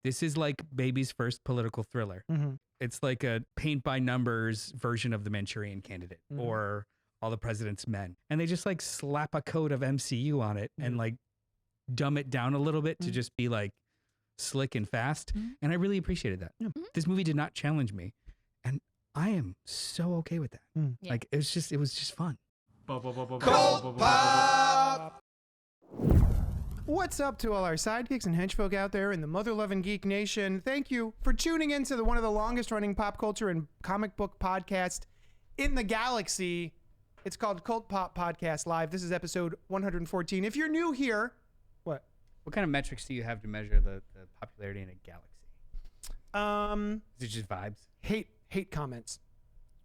This is like baby's first political thriller. Mm-hmm. It's like a paint by numbers version of The Manchurian Candidate or All the President's Men. And they just like slap a coat of MCU on it and like dumb it down a little bit to just be like slick and fast. And I really appreciated that. This movie did not challenge me. And I am so okay with that. Yeah. Like it was just fun. What's up to all our sidekicks and henchfolk out there in the mother-loving geek nation? Thank you for tuning into one of the longest-running pop culture and comic book podcasts in the galaxy. It's called Cultpop Podcast Live. This is episode 114. If you're new here, what kind of metrics do you have to measure the popularity in a galaxy? Is it just vibes? Hate comments.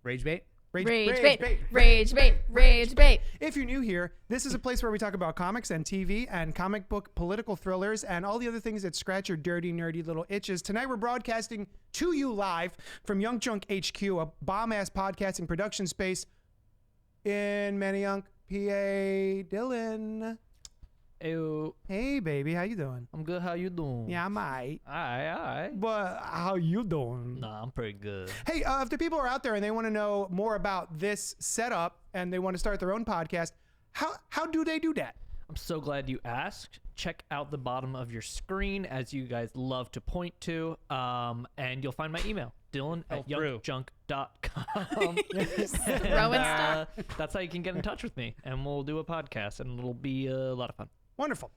Rage bait? Rage bait. If you're new here, this is a place where we talk about comics and TV and comic book political thrillers and all the other things that scratch your dirty, nerdy little itches. Tonight we're broadcasting to you live from Young Chunk HQ, a bomb-ass podcasting production space in Manayunk, PA. Dylan. Ew. Hey, baby. How you doing? I'm good. How you doing? Yeah, I'm alright. Alright. But how you doing? Nah, I'm pretty good. Hey, if the people are out there and they want to know more about this setup and they want to start their own podcast, how do they do that? I'm so glad you asked. Check out the bottom of your screen, as you guys love to point to, and you'll find my email, dylan@youngjunk.com. Throwing stuff. That's how you can get in touch with me, and we'll do a podcast, and it'll be a lot of fun. Wonderful.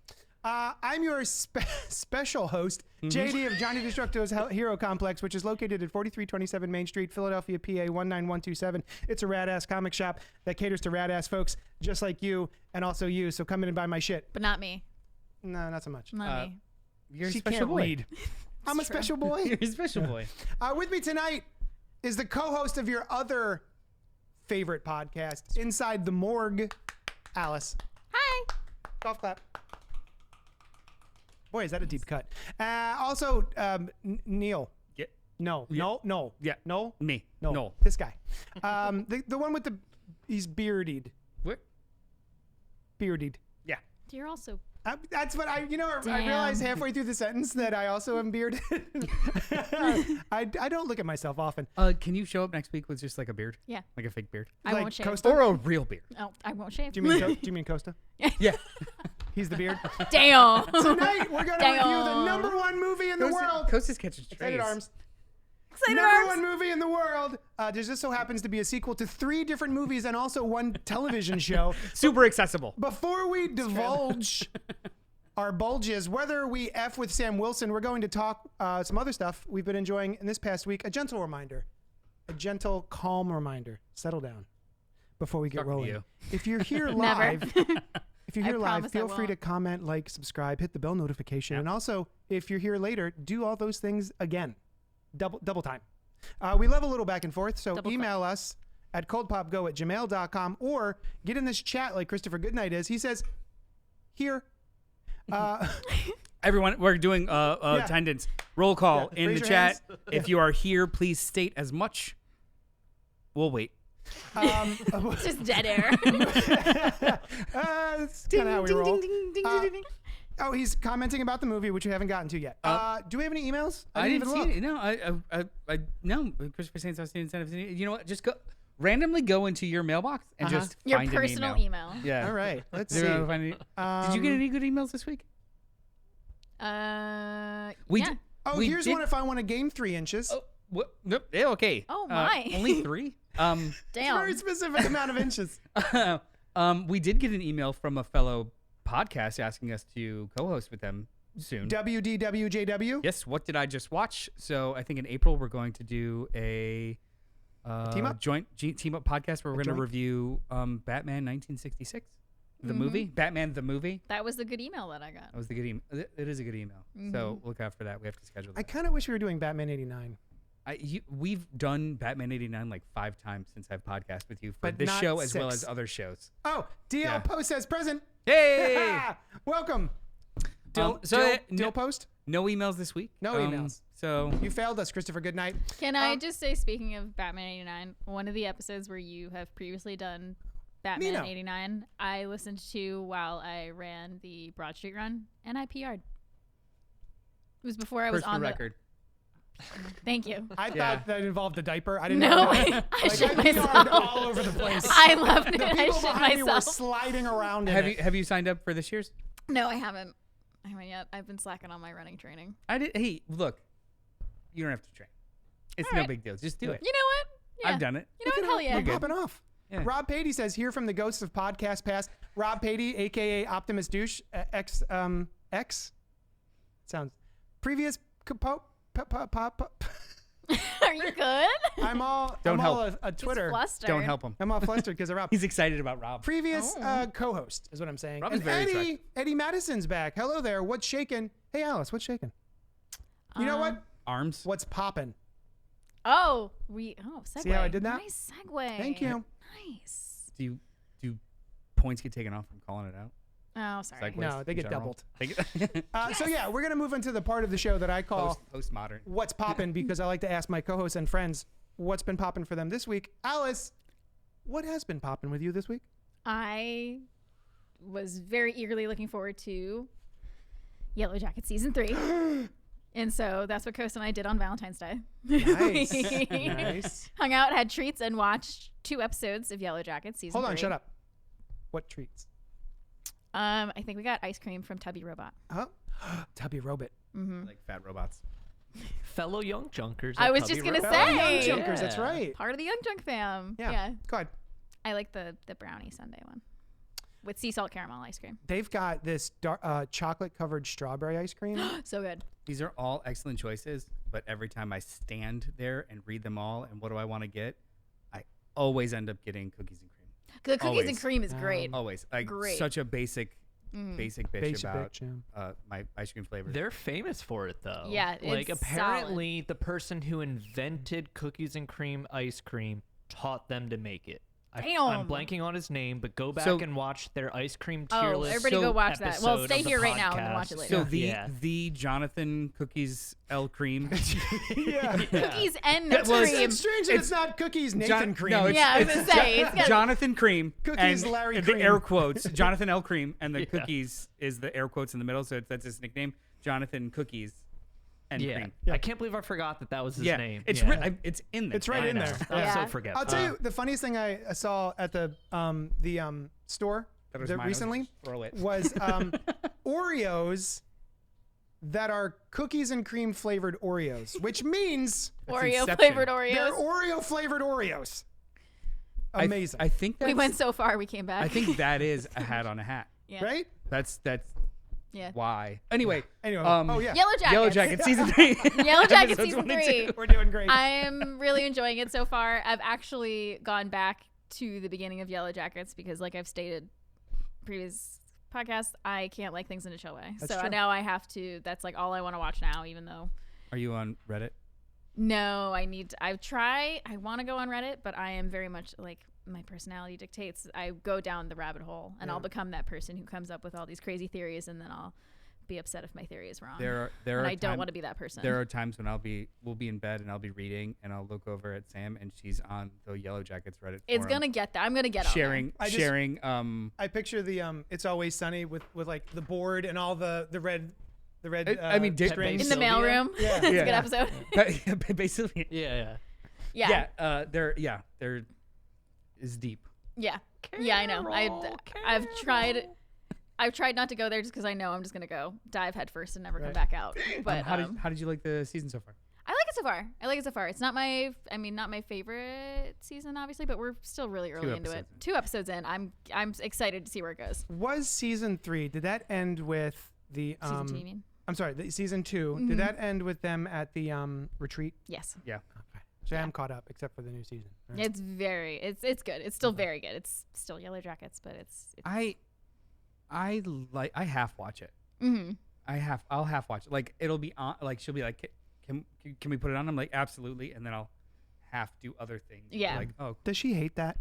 I'm your special host, JD of Johnny Destructo's Hero Complex, which is located at 4327 Main Street, Philadelphia, PA 19127. It's a rad-ass comic shop that caters to rad-ass folks just like you and also you, so come in and buy my shit. But not me. No, not so much. Not me. You're She a special can't boy. read. I'm a special boy. You're a special boy. With me tonight is the co-host of your other favorite podcast, Inside the Morgue, Alice. Hi. Golf clap. Boy, is that a deep cut. Also, Neil. Yeah. No. Yeah. No. Yeah. No. Me. No. No. This guy. The one with he's beardied. What? Beardied. Yeah. You're also. That's what I Damn. realized halfway through the sentence that I also am bearded. I don't look at myself often. Can you show up next week with just like a beard? Yeah. Like a fake beard? I Like won't shave. Costa? Or a real beard? Oh, I won't shave. Do you mean Costa? Yeah. He's the beard. Damn. Tonight we're gonna review the Damn. number-one movie in the world. Costa's catching Excited strays. arms. Excited Number arms. one movie in the world. There just so happens to be a sequel to 3 different movies and also one television show. Super accessible. Before we divulge our bulges, whether we F with Sam Wilson, we're going to talk some other stuff we've been enjoying in this past week. A gentle reminder. A gentle, calm reminder. Settle down before we get Talking to rolling. you. If you're here Never. live, if you're I here live, promise I feel free to won't. comment, like, subscribe, hit the bell notification. And also, if you're here later, do all those things again. Double time. We love a little back and forth, so Double email us at coldpopgo@gmail.com or get in this chat like Christopher Goodnight is. He says, here. Everyone, we're doing attendance. Roll call in raise the your chat. hands. If you are here, please state as much. We'll wait. It's just dead air. That's kind of how we roll. Oh, he's commenting about the movie, which we haven't gotten to yet. Do we have any emails? I didn't even see look. it. No, Christopher Saints Austin. You know what? Just randomly go into your mailbox and just Your find personal an email. email. Yeah. All right, let's Did see. you get any good emails this week? We Yeah. did. Oh, we here's did- one if I want to gain 3 inches. Oh, what? Nope. Yeah, okay. Oh, my. Only 3. Damn. Very specific amount of inches. We did get an email from a fellow podcast asking us to co-host with them soon. WDWJW. Yes. What did I just watch? So I think in April we're going to do a team up? joint team up podcast where we're going joint? to review Batman 1966, the movie, Batman the movie. That was the good email that I got. That was the good email. It is a good email. So look out for that. We have to schedule that. I kind of wish we were doing Batman 89. We've done Batman 89 like 5 times since I've podcasted with you for But this not show as well 6. as other shows. Oh, DL Yeah. Post says present. Hey! Welcome. Dill no, Post? no emails this week. No emails. So You failed us, Christopher Goodnight. Can I just say, speaking of Batman 89, one of the episodes where you have previously done Batman Nino. 89, I listened to while I ran the Broad Street run, and I PR'd. It was before I was First on for the record. Thank you. I Yeah. thought that involved a diaper. I didn't No, know. I shit I peed myself. all over the place. I loved it. The I people shit behind me were myself. sliding around in Have it. you signed up for this year's? No, I haven't. I haven't yet. I've been slacking on my running training. I did. Hey, look, you don't have to train. It's All no right. big deal. Just do it. You know what? Yeah. I've done it. You know what? Hell yeah. We're popping off. Yeah. Rob Patey says, here from the ghosts of podcast past. Rob Patey, a.k.a. Optimus Douche, X. Sounds. Previous. Are you good? I'm all Don't a Twitter. He's flustered. Don't help him. I'm all flustered because of Rob. He's excited about Rob. Previous co-host is what I'm saying. Rob is And very attractive. Eddie Madison's back. Hello there. What's shaking? Hey Alice, what's shaking? You know what? Arms. What's popping? Segue. See how I did that? Nice segue. Thank you. Nice. Do points get taken off from calling it out? Oh, sorry. Segues No, they in get general? doubled. They get So yeah, we're gonna move into the part of the show that I call postmodern. "What's Poppin'" because I like to ask my co-hosts and friends what's been popping for them this week. Alice, what has been popping with you this week? I was very eagerly looking forward to Yellow Jacket season 3. And so that's what Costa and I did on Valentine's Day. Nice. We Nice. hung out, had treats, and watched 2 episodes of Yellow Jacket season 3. Hold on, shut up. What treats? I think we got ice cream from Tubby Robot. Oh, Tubby Robot. Like fat robots. Fellow Young Junkers. I at was Tubby just gonna Robot. say. Young Yeah. Junkers, that's right. Part of the Young Junk fam. Yeah. Go ahead. I like the brownie sundae one with sea salt caramel ice cream. They've got this chocolate-covered strawberry ice cream. So good. These are all excellent choices, but every time I stand there and read them all and what do I want to get, I always end up getting cookies and cream. The cookies and Always. cream is great. Always. Like Great. such a basic bitch Basic about bitch, yeah. my ice cream flavor. They're famous for it though. Yeah, like it's apparently the person who invented cookies and cream ice cream taught them to make it. I'm Damn. blanking on his name, but go back So- and watch their ice cream tier Oh, list. everybody go watch that. Well, episode stay of the here right now and then watch it podcast. later. So the Yeah. the Jonathan Cookies L Cream. Yeah. Cookies and That was- cream. It's strange that it's not cookies Nathan cream. No, Yeah, I was gonna say, it's got- Jonathan Cream. Cookies and Larry the Cream. air quotes. Jonathan L Cream, and the Yeah. cookies is the air quotes in the middle, so that's his nickname. Jonathan Cookies and Yeah. Cream. I can't believe I forgot that was his Yeah, name. it's yeah. it's in there. It's right I in know. there. I'm Yeah. so forgetful. I'll tell you the funniest thing I saw at the store That was mine. I was recently gonna throw it. was Oreos that are cookies and cream flavored Oreos, which means Oreo Inception. flavored they're Oreos. Oreo flavored Oreos. Amazing, I think that's, We went so far, we came back. I think that is a hat on a hat. yeah. right? That's Yeah. why. Anyway. Anyway, Oh Yellow Jackets. Yellow Jacket season 3. Yellow Jacket Episodes season 1 and 3. 2. We're doing great. I'm really enjoying it so far. I've actually gone back to the beginning of Yellow Jackets because, like I've stated previous podcasts, I can't like things in a chill way. That's So true. now I have to. That's like all I want to watch now. Even though Are you on Reddit? no, I need. I want to go on Reddit, but I am very much like my personality dictates. I go down the rabbit hole, and Yeah. I'll become that person who comes up with all these crazy theories, and then I'll be upset if my theory is wrong. There and are I don't want to be that person. There are times when we'll be in bed and I'll be reading and I'll look over at Sam and she's on the Yellow Jackets Reddit It's forum, gonna get there. I'm gonna get on there. sharing I picture the It's Always Sunny with like the board and all the red I mean, Dick strings. in the Sylvia? mailroom. Yeah. It's a Yeah. good episode. basically. Yeah. Yeah. There is deep. Yeah. Yeah, I know. I've tried not to go there just because I know I'm just gonna go dive head first and never come Right. back out. But How did you like the season so far? I like it so far. It's not my favorite season, obviously, but we're still really early into it. episodes in. 2 episodes in. I'm excited to see where it goes. Was season 3? Did that end with the Season 2, you mean? I'm sorry, the season 2. Mhm. Did that end with them at the retreat? Yes. Yeah. Okay. So I'm caught up except for the new season. Right. It's good. It's still very good. It's still Yellow Jackets, but it's I half watch it. mhm. I'll half watch it. Like it'll be on. Like she'll be like, can we put it on? I'm like, absolutely. And then I'll half do other things. Yeah. Like, oh, Does she hate that?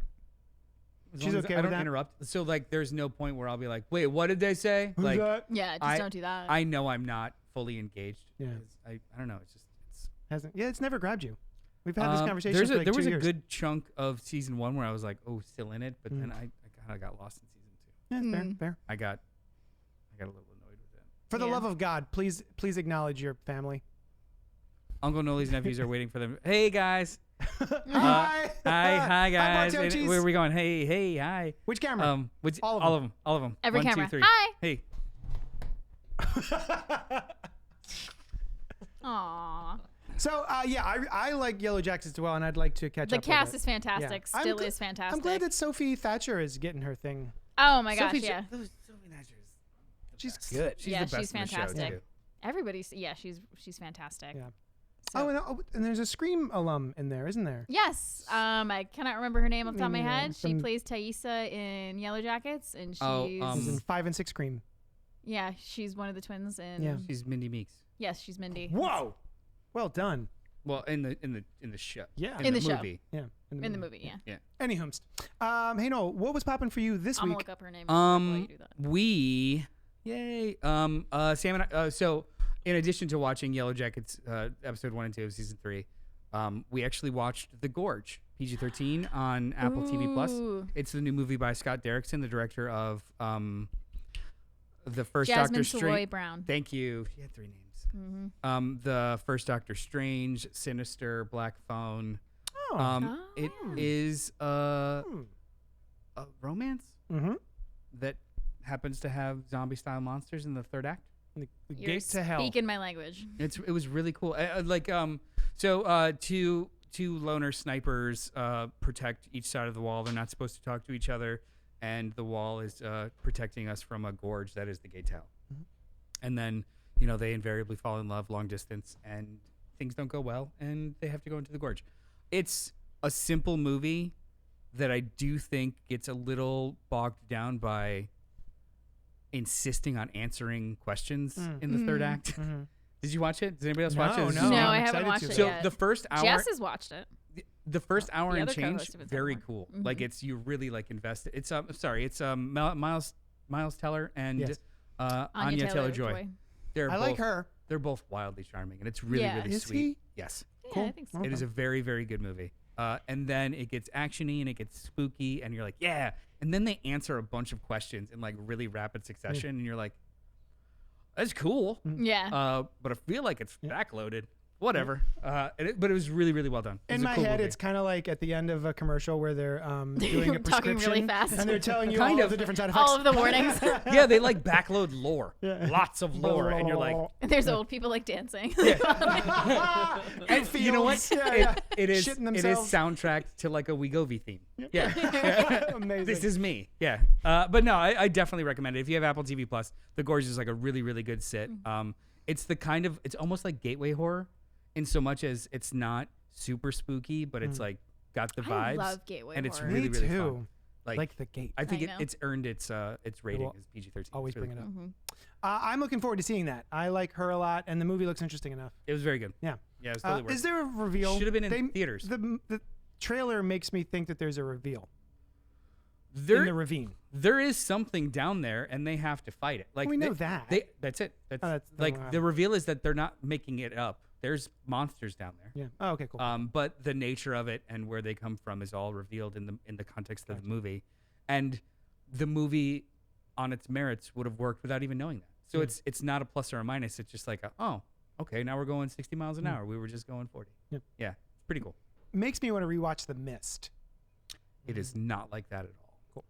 as She's long as okay I with don't that? interrupt. So like, there's no point where I'll be like, wait, what did they say? Who's Like, that? Yeah, just don't do that. I know I'm not fully engaged. Yeah. 'Cause I don't know. It's Hasn't? Yeah, it's never grabbed you. We've had this conversation There for like was 2 a years. good chunk of season 1 where I was like, oh, still in it, but then I kind of got lost in season 2. Yeah, fair, fair. I got a little annoyed with it. For the Yeah. love of God, please acknowledge your family. Uncle Noli's nephews are waiting for them. Hey guys. Hi. Hi guys. Bartell Cheese. Where are we going? Hey, hi. Which camera? All of them. Every 1, camera. 2, 3. Hi. Hey. Aw. So yeah, I like Yellow Jackets as well, and I'd like to catch The up. cast with is fantastic. Yeah. Still is fantastic. I'm glad that Sophie Thatcher is getting her thing. Oh my gosh, Sophie yeah. Sophie Thatcher's She's good. She's Yeah, the best she's in the show, fantastic. too. Everybody's she's fantastic. Yeah. So- And there's a Scream alum in there, isn't there? Yes. I cannot remember her name off the top of my Me neither. head. She From- plays Thaisa in Yellow Jackets, and she's Oh, She's in 5 and 6 Scream. yeah, she's one of the twins. And Yeah. She's Mindy Meeks. yes, she's Mindy. Whoa. Well done. Well, in the show. Yeah. In the show. movie. Yeah. In the movie, yeah. Anyhoomst. Hey, Noel, what was popping for you this I'm gonna week? look up her name. While you do that. Yay. Sam and I, so in addition to watching Yellow Jackets episode 1 and 2 of season 3, we actually watched The Gorge, PG-13 on Apple TV Plus. Ooh. It's the new movie by Scott Derrickson, the director of the first Jasmine Doctor Savoy Strange. Brown. Thank you. She had 3 names. Mm-hmm. The first Doctor Strange, Sinister, Black Phone. Oh. It Oh. is a romance Mm-hmm. that happens to have zombie-style monsters in the third act. The You're gate to hell. speaking my language. It was really cool. Two loner snipers protect each side of the wall. They're not supposed to talk to each other, and the wall is protecting us from a gorge that is the gate hell. And then they invariably fall in love long distance, and things don't go well, and they have to go into the gorge. It's a simple movie that I do think gets a little bogged down by insisting on answering questions in the third act. Mhm. Did you watch it? Did anybody else watch it? This is No, No, I'm I haven't excited watched to. it So yet. the first hour, Jess has watched it. the first hour The and other change, co-host of It's very Evermore. cool. Mhm. Like you're really like invested. It's Miles Teller and Yes. Anya Taylor-Joy. They're I both, like her. They're both wildly charming, and it's really Yeah. really Is sweet. he? Yes, Yeah, Cool. I think so. Okay. it is a very very good movie. And then it gets actiony and it gets spooky, and you're like, yeah. And then they answer a bunch of questions in like really rapid succession, and you're like, that's cool. Yeah. But I feel like it's backloaded. Whatever. But it was really, really well done. It In was a my cool head, movie. it's kind of like at the end of a commercial where they're doing a Talking prescription really fast. and they're telling you Kind all of. the different side effects. All of the warnings. yeah, they like backload lore. Yeah. Lots of lore, and you're like, There's old people like dancing. and you know what? Fields. Yeah. It is Shitting it is themselves. soundtracked to like a We Go V theme. Yeah. Amazing. This is me. Yeah. But no, I definitely recommend it. If you have Apple TV Plus, The Gorge is like a really, really good sit. It's the kind of, it's almost like gateway horror in so much as it's not super spooky, but it's like got the vibes. I love gateway and it's horror. really, Me really too. fun. Like the gate. I think I know. it's earned its rating will as PG-13. Always It's really bring it up. Mhm. I'm looking forward to seeing that. I like her a lot, and the movie looks interesting enough. It was very good. Yeah. Yeah, it was totally worth Is it. there a reveal? Should have been in theaters. The trailer makes me think that there's a reveal in There, the ravine. there is something down there, and they have to fight it. Like We they- know that. That's it. That's, that's- like wow. the reveal is that they're not making it up. There's monsters down there. Yeah. Oh, okay, cool. But the nature of it and where they come from is all revealed in the context of the movie, and the movie, on its merits, would have worked without even knowing that. So it's not a plus or a minus. It's just like okay, now we're going 60 miles an hour. We were just going 40. Yep. Yeah, it's pretty cool. Makes me want to rewatch The Mist. It is not like that at all.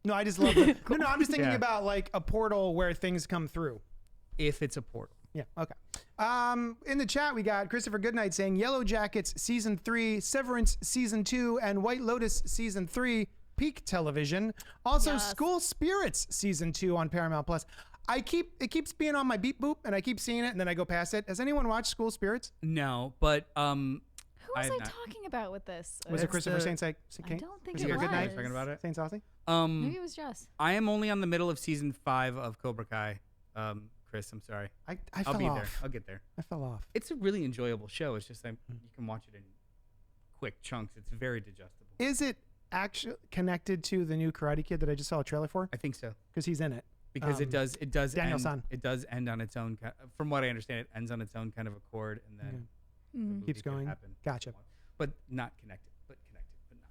No, I just love it. No, I'm just thinking Yeah. about like a portal where things come through. If it's a portal. Yeah. Okay. In the chat, we got Christopher Goodnight saying Yellow Jackets season 3, Severance season 2, and White Lotus season 3 peak television. Also, Yes. School Spirits season 2 on Paramount Plus. It keeps being on my beep boop, and I keep seeing it, and then I go past it. Has anyone watched School Spirits? No, but Who was I I have not. talking about with this? Was it It's Christopher the- Saint I don't think Was it it your was. good night? Talking about it. Saint Saucy? Maybe it was Jess. I am only on the middle of season 5 of Cobra Kai. Chris, I'm sorry. I I'll fell be off. there. I'll get there. I fell off. It's a really enjoyable show. It's just like you can watch it in quick chunks. It's very digestible. Is it actually connected to the new Karate Kid that I just saw a trailer for? I think so Because he's in it. because it does Daniel end, San. it does end on its own. From what I understand, it ends on its own kind of accord, and then the movie Keeps could going. happen Gotcha. but not connected. But connected, but not.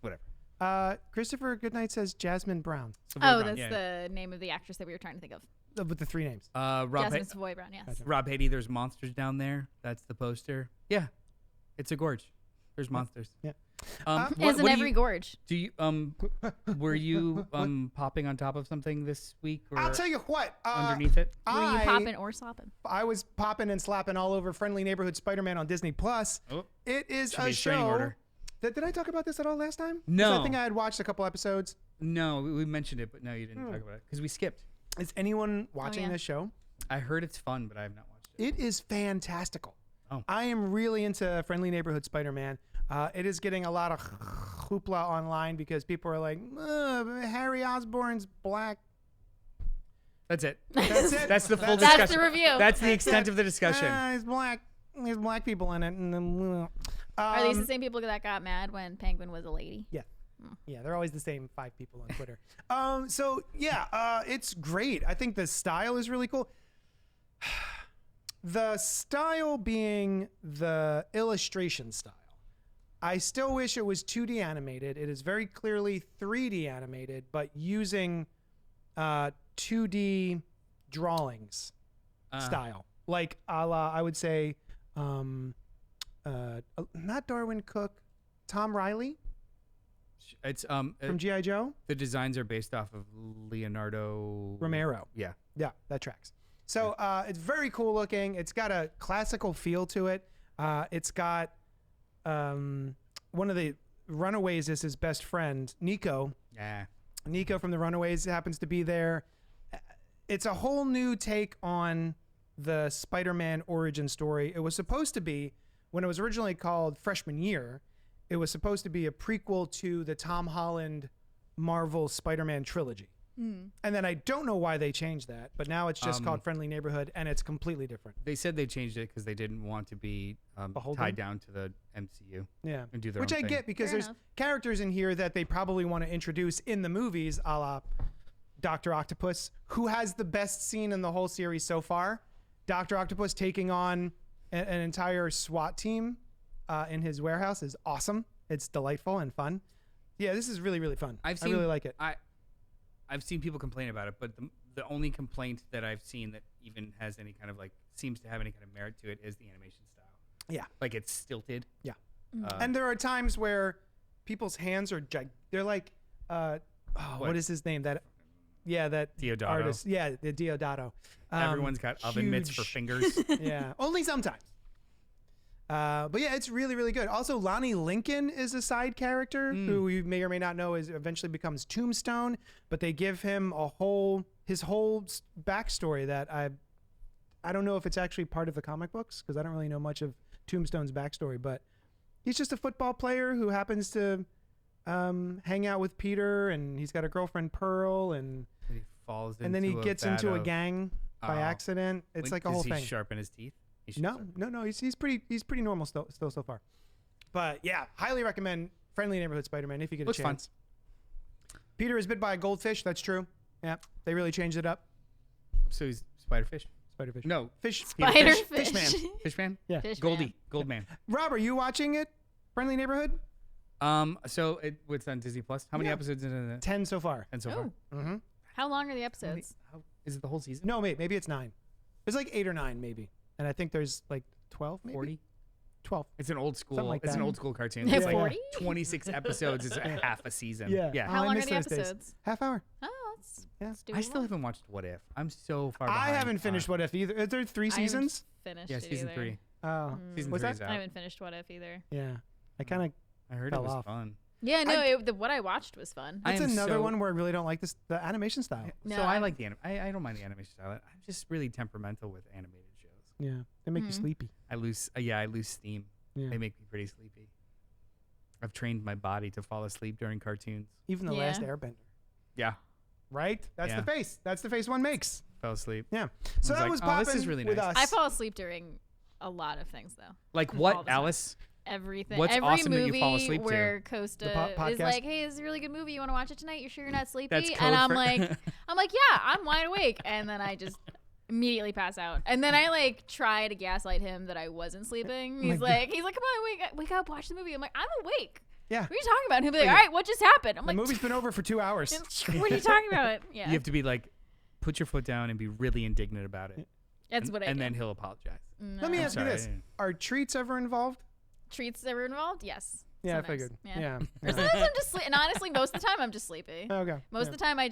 Whatever. Christopher Goodnight says Jasmine Brown. Savoy Oh, Brown, that's yeah. the name of the actress that we were trying to think of. with the 3 names. Rob, Jasmine Savoy Brown, yes. Gotcha. Rob Haiti, there's monsters down there. That's the poster. Yeah, it's a gorge. There's monsters. Yeah. What As in do every you, gorge. do you were you popping on top of something this week or I'll tell you what. underneath it? Were you popping or slopping? I was popping and slapping all over Friendly Neighborhood Spider-Man on Disney Plus. Oh, It is should a be a restraining show. order. Did I talk about this at all last time? 'Cause No. I think I had watched a couple episodes. No, we mentioned it, but no, you didn't talk about it because we skipped. Is anyone watching yeah. this show? I heard it's fun, but I have not watched it. It is fantastical. Oh. I am really into Friendly Neighborhood Spider-Man. It is getting a lot of hoopla online because people are like, Harry Osborn's black. That's it. That's it. That's the full That's discussion. That's the review. That's the extent of the discussion. He's black. There's black people in it. And then, Are these the same people that got mad when Penguin was a lady? Yeah. Yeah, they're always the same 5 people on Twitter. It's great. I think the style is really cool. The style being the illustration style. I still wish it was 2D animated. It is very clearly 3D animated, but using 2D drawings style. Like a la, I would say, not Darwin Cook, Tom Riley It's from G.I. Joe. the designs are based off of Leonardo Romero. Yeah. Yeah, that tracks. So it's very cool looking. It's got a classical feel to it. It's got one of the Runaways is his best friend, Nico. Yeah. Nico from the Runaways happens to be there. It's a whole new take on the Spider-Man origin story. It was supposed to be, when it was originally called Freshman Year, it was supposed to be a prequel to the Tom Holland Marvel Spider-Man trilogy. And then I don't know why they changed that, but now it's just called Friendly Neighborhood, and it's completely different. They said they changed it because they didn't want to be Beholden? tied down to the MCU. Yeah. And do their Which own I thing. get because Fair there's enough. characters in here that they probably want to introduce in the movies, a la Dr. Octopus, who has the best scene in the whole series so far. Dr. Octopus taking on an entire SWAT team in his warehouse is awesome. It's delightful and fun. Yeah, this is really, really fun. I really like it. I've seen people complain about it, but the only complaint that I've seen that even has any kind of seems to have any kind of merit to it is the animation style. Yeah. Like it's stilted. Yeah. And there are times where people's hands are they're like what is his name? That Deodato. artist. Yeah, the Deodato. Everyone's got oven mitts for huge. fingers. Yeah, only sometimes. But yeah, it's really, really good. Also, Lonnie Lincoln is a side character who you may or may not know is eventually becomes Tombstone, but they give him his whole backstory that I don't know if it's actually part of the comic books because I don't really know much of Tombstone's backstory, but he's just a football player who happens to hang out with Peter, and he's got a girlfriend Pearl, and he falls into then he a gets vat into a of- gang by accident. It's like a whole Does thing. he sharpen his teeth? He No, sharpen- no, he's pretty normal still so far. But yeah, highly recommend Friendly Neighborhood Spider-Man if you get Looks a fun. chance. Peter is bit by a goldfish. That's true. Yeah, they really changed it up. So he's Spider-Fish. Spider-fish. No. Fish. Spider Fish man. Fishman? Yeah. Fish Goldie. man. Goldman. Rob, are you watching it? Friendly Neighborhood? So it's on Disney Plus. How many Yeah. episodes in it? 10 so far. And so far? Oh. Mm-hmm. How long are the episodes? How, is it the whole season? No, maybe it's 9. It's like 8 or 9 maybe. And I think there's like 12 maybe? 40? 12. It's an old school. Something like it's an that. old school cartoon. Yeah, It's like 40? 26 episodes is a half a season. Yeah. Yeah. How I long are miss the those days. episodes? Half hour. Oh, that's Yeah. let's do I still one. haven't watched What If. I'm so far behind. I haven't finished What If either. Is there 3 I haven't seasons? Finished Yeah, it season either. 3. Oh. Season What's 3 that? is I out. haven't finished What If either. Yeah. I kind of. I heard fell it was off. fun. Yeah, no, what I watched was fun. I That's am another so- one where I really don't like the animation style. No, so I I'm- like the I don't mind the animation style. I'm just really temperamental with animated shows. Yeah. They make you sleepy. I lose steam. Yeah. They make me pretty sleepy. I've trained my body to fall asleep during cartoons. Even the Yeah. last Airbender. Yeah, Right? That's Yeah. the face. That's the face one makes. fell asleep. Yeah. So was that like, was "Oh, popping this is really with nice." us. I fall asleep during a lot of things though. Like All what, the time. Alice? Everything. What's Every awesome that movie you fall asleep to? where Costa is podcast? like, "Hey, this is a really good movie. You want to watch it tonight? You sure you're not sleepy?" That's code And I'm for- like, "Yeah, I'm wide awake." And then I just immediately pass out. And then I like try to gaslight him that I wasn't sleeping. He's like, "Come on, wake up, watch the movie." I'm like, "I'm awake. Yeah. What are you talking about?" And he'll be like, "All right, what just happened?" I'm The like, movie's been over for 2 hours. "What are you talking about?" Yeah. You have to be like, put your foot down and be really indignant about it. That's what I do. And then he'll apologize. No. Let me ask you sorry, I this: didn't- are treats ever involved? Treats ever involved? Yes. Yeah, Sometimes. I figured. Yeah. Or sometimes I'm just and honestly, most of the time I'm just sleepy. Okay. Most of the time I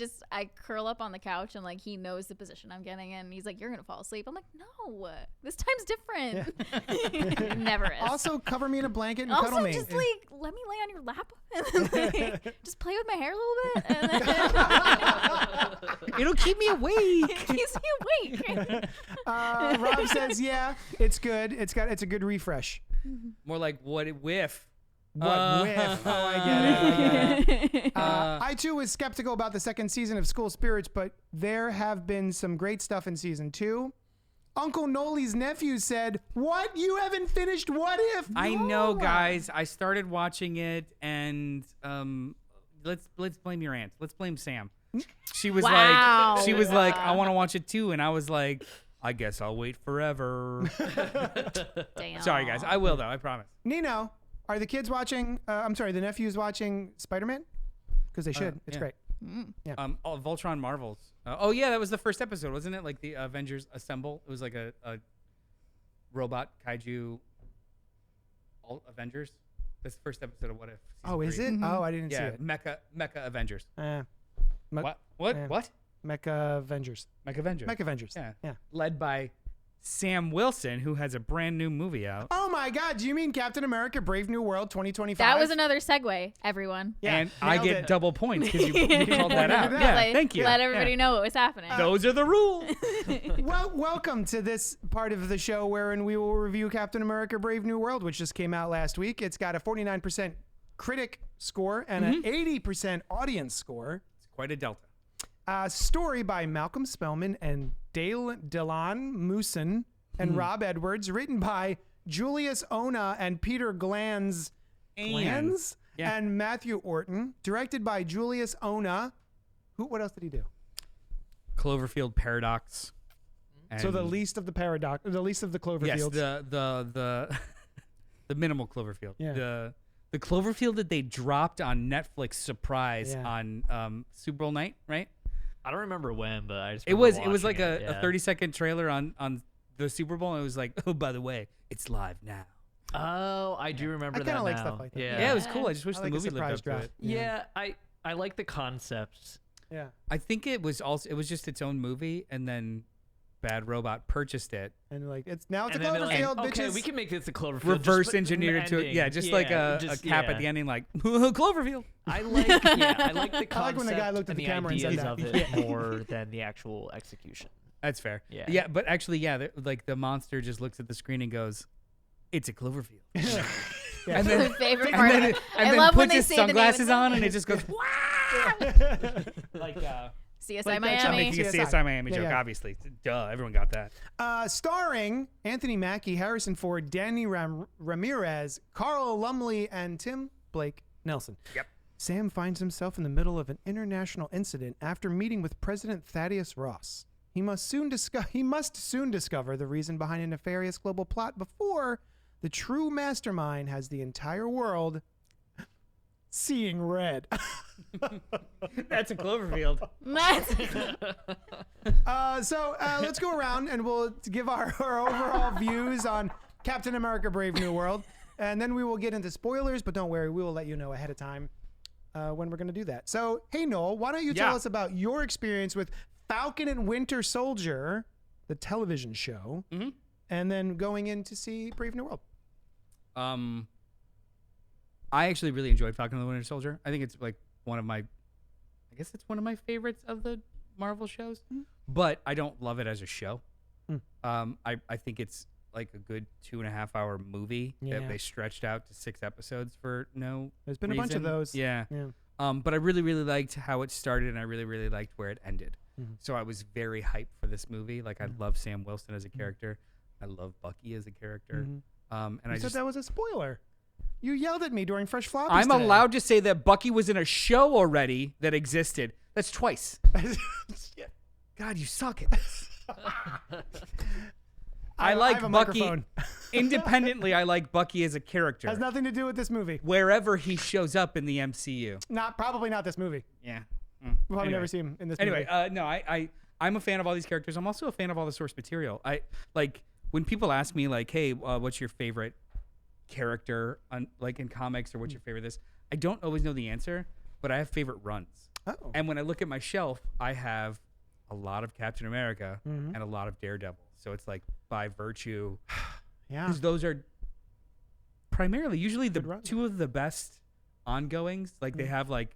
curl up on the couch and like he knows the position I'm getting in. And he's like, "You're gonna fall asleep." I'm like, "No, this time's different." It never is. Also, cover me in a blanket and Also, cuddle me. just like let me lay on your lap and then like, just play with my hair a little bit, and then It'll keep me awake. it keeps me awake. Rob says, "Yeah, it's good. It's a good refresh." More like what it whiff. What whiff? Oh, I get it. I too was skeptical about the second season of School Spirits, but there have been some great stuff in season 2. Uncle Noli's nephew said, "What? You haven't finished What If?" I know, guys. I started watching it, and let's blame your aunt. Let's blame Sam. She was Wow. like, I want to watch it too, and I was like, I guess I'll wait forever. Damn. Sorry, guys. I will though. I promise. Nino, are the kids watching? The nephews watching Spider-Man? Because they should. It's yeah. great. Voltron Marvels. Oh yeah, that was the first episode, wasn't it? Like the Avengers Assemble. It was like a robot kaiju. All Avengers. That's the first episode of What If. Oh, is it? Oh, I didn't see Yeah, it. Mecha Avengers. What? What? Yeah. What? Mecha Avengers. Mecha Avengers. Mecha Avengers. Yeah. Led by Sam Wilson, who has a brand new movie out. Oh my God! Do you mean Captain America: Brave New World 2025? That was another segue, everyone. Yeah, And I nailed get it. double points because you called that out. Yeah, Yeah, Like, thank you. Let everybody Yeah. know what was happening. Those are the rules. Well, welcome to this part of the show wherein we will review Captain America: Brave New World, which just came out last week. It's got a 49% critic score and an 80% audience score. It's quite a delta. Story by Malcolm Spellman and Dylan Mooson and Rob Edwards, written by Julius Ona and Peter Glanz Yeah. and Matthew Orton, directed by Julius Ona. What else did he do? Cloverfield Paradox. So the And- least of the paradox, the least of the Cloverfields. Yes, the the minimal Cloverfield. Yeah. The Cloverfield that they dropped on Netflix surprise Yeah. on Super Bowl night, right? I don't remember when, but I just It was remember like watching a 30-second trailer on the Super Bowl, and it was like, oh, by the way, it's live now. Oh, I do remember I that kinda like now. stuff like that. Yeah. Yeah, it was cool. I just wish I the like a movie lived surprise up to drop. it. Yeah, I like the concept. Yeah. I think it was just its own movie, and then Bad Robot purchased it, And like it's now it's And a then they're like, Cloverfield, okay, bitches. we can make this a Cloverfield. just reverse put an engineered it to it. ending. Yeah, just like a cap at the ending, like Cloverfield. I like the concept I like when the guy looked at and the camera and said ideas that. of it more than the actual execution. That's fair. Yeah. Yeah, but actually, yeah, like the monster just looks at the screen and goes, "It's a Cloverfield." Yeah. And That's then my favorite part. and then, of it. and I then love when puts they his say the name sunglasses and on, and it just goes, "Wow!" Like CSI Like that Miami. show. I'm making a CSI. CSI Miami Yeah, joke, yeah. obviously. Duh, everyone got that. Starring Anthony Mackie, Harrison Ford, Danny Ramirez, Carl Lumley, and Tim Blake Nelson. Yep. Sam finds himself in the middle of an international incident after meeting with President Thaddeus Ross. He must soon discover the reason behind a nefarious global plot before the true mastermind has the entire world seeing red. That's a Cloverfield. So let's go around and we'll give our overall views on Captain America: Brave New World, and then we will get into spoilers. But don't worry, we will let you know ahead of time when we're going to do that. So, hey Noel, why don't you tell Yeah. us about your experience with Falcon and Winter Soldier, the television show, and then going in to see Brave New World. I actually really enjoyed Falcon and the Winter Soldier. I think it's like one of my favorites of the Marvel shows, but I don't love it as a show. I think it's like a good 2.5 hour movie Yeah. that they stretched out to 6 episodes for no There's been a bunch of reason. those. Yeah. Yeah. But I really, really liked how it started, and I really, really liked where it ended. So I was very hyped for this movie. Like, I love Sam Wilson as a character. I love Bucky as a character. And You I said just, that was a spoiler. You yelled at me during Fresh Floppies I'm today. allowed to say that Bucky was in a show already that existed. That's twice. God, you suck at this. I like have a Bucky. microphone. Independently, I like Bucky as a character. Has nothing to do with this movie. Wherever he shows up in the MCU. Probably not this movie. Yeah. We'll probably never see him in this movie. No, I I'm a fan of all these characters. I'm also a fan of all the source material. I like when people ask me like, hey, what's your favorite character on like in comics, or what's your favorite this? I don't always know the answer, but I have favorite runs. Oh. And when I look at my shelf, I have a lot of Captain America and a lot of Daredevil. So it's like by virtue, Yeah. because those are primarily usually the Good run. two of the best ongoings. Like they have like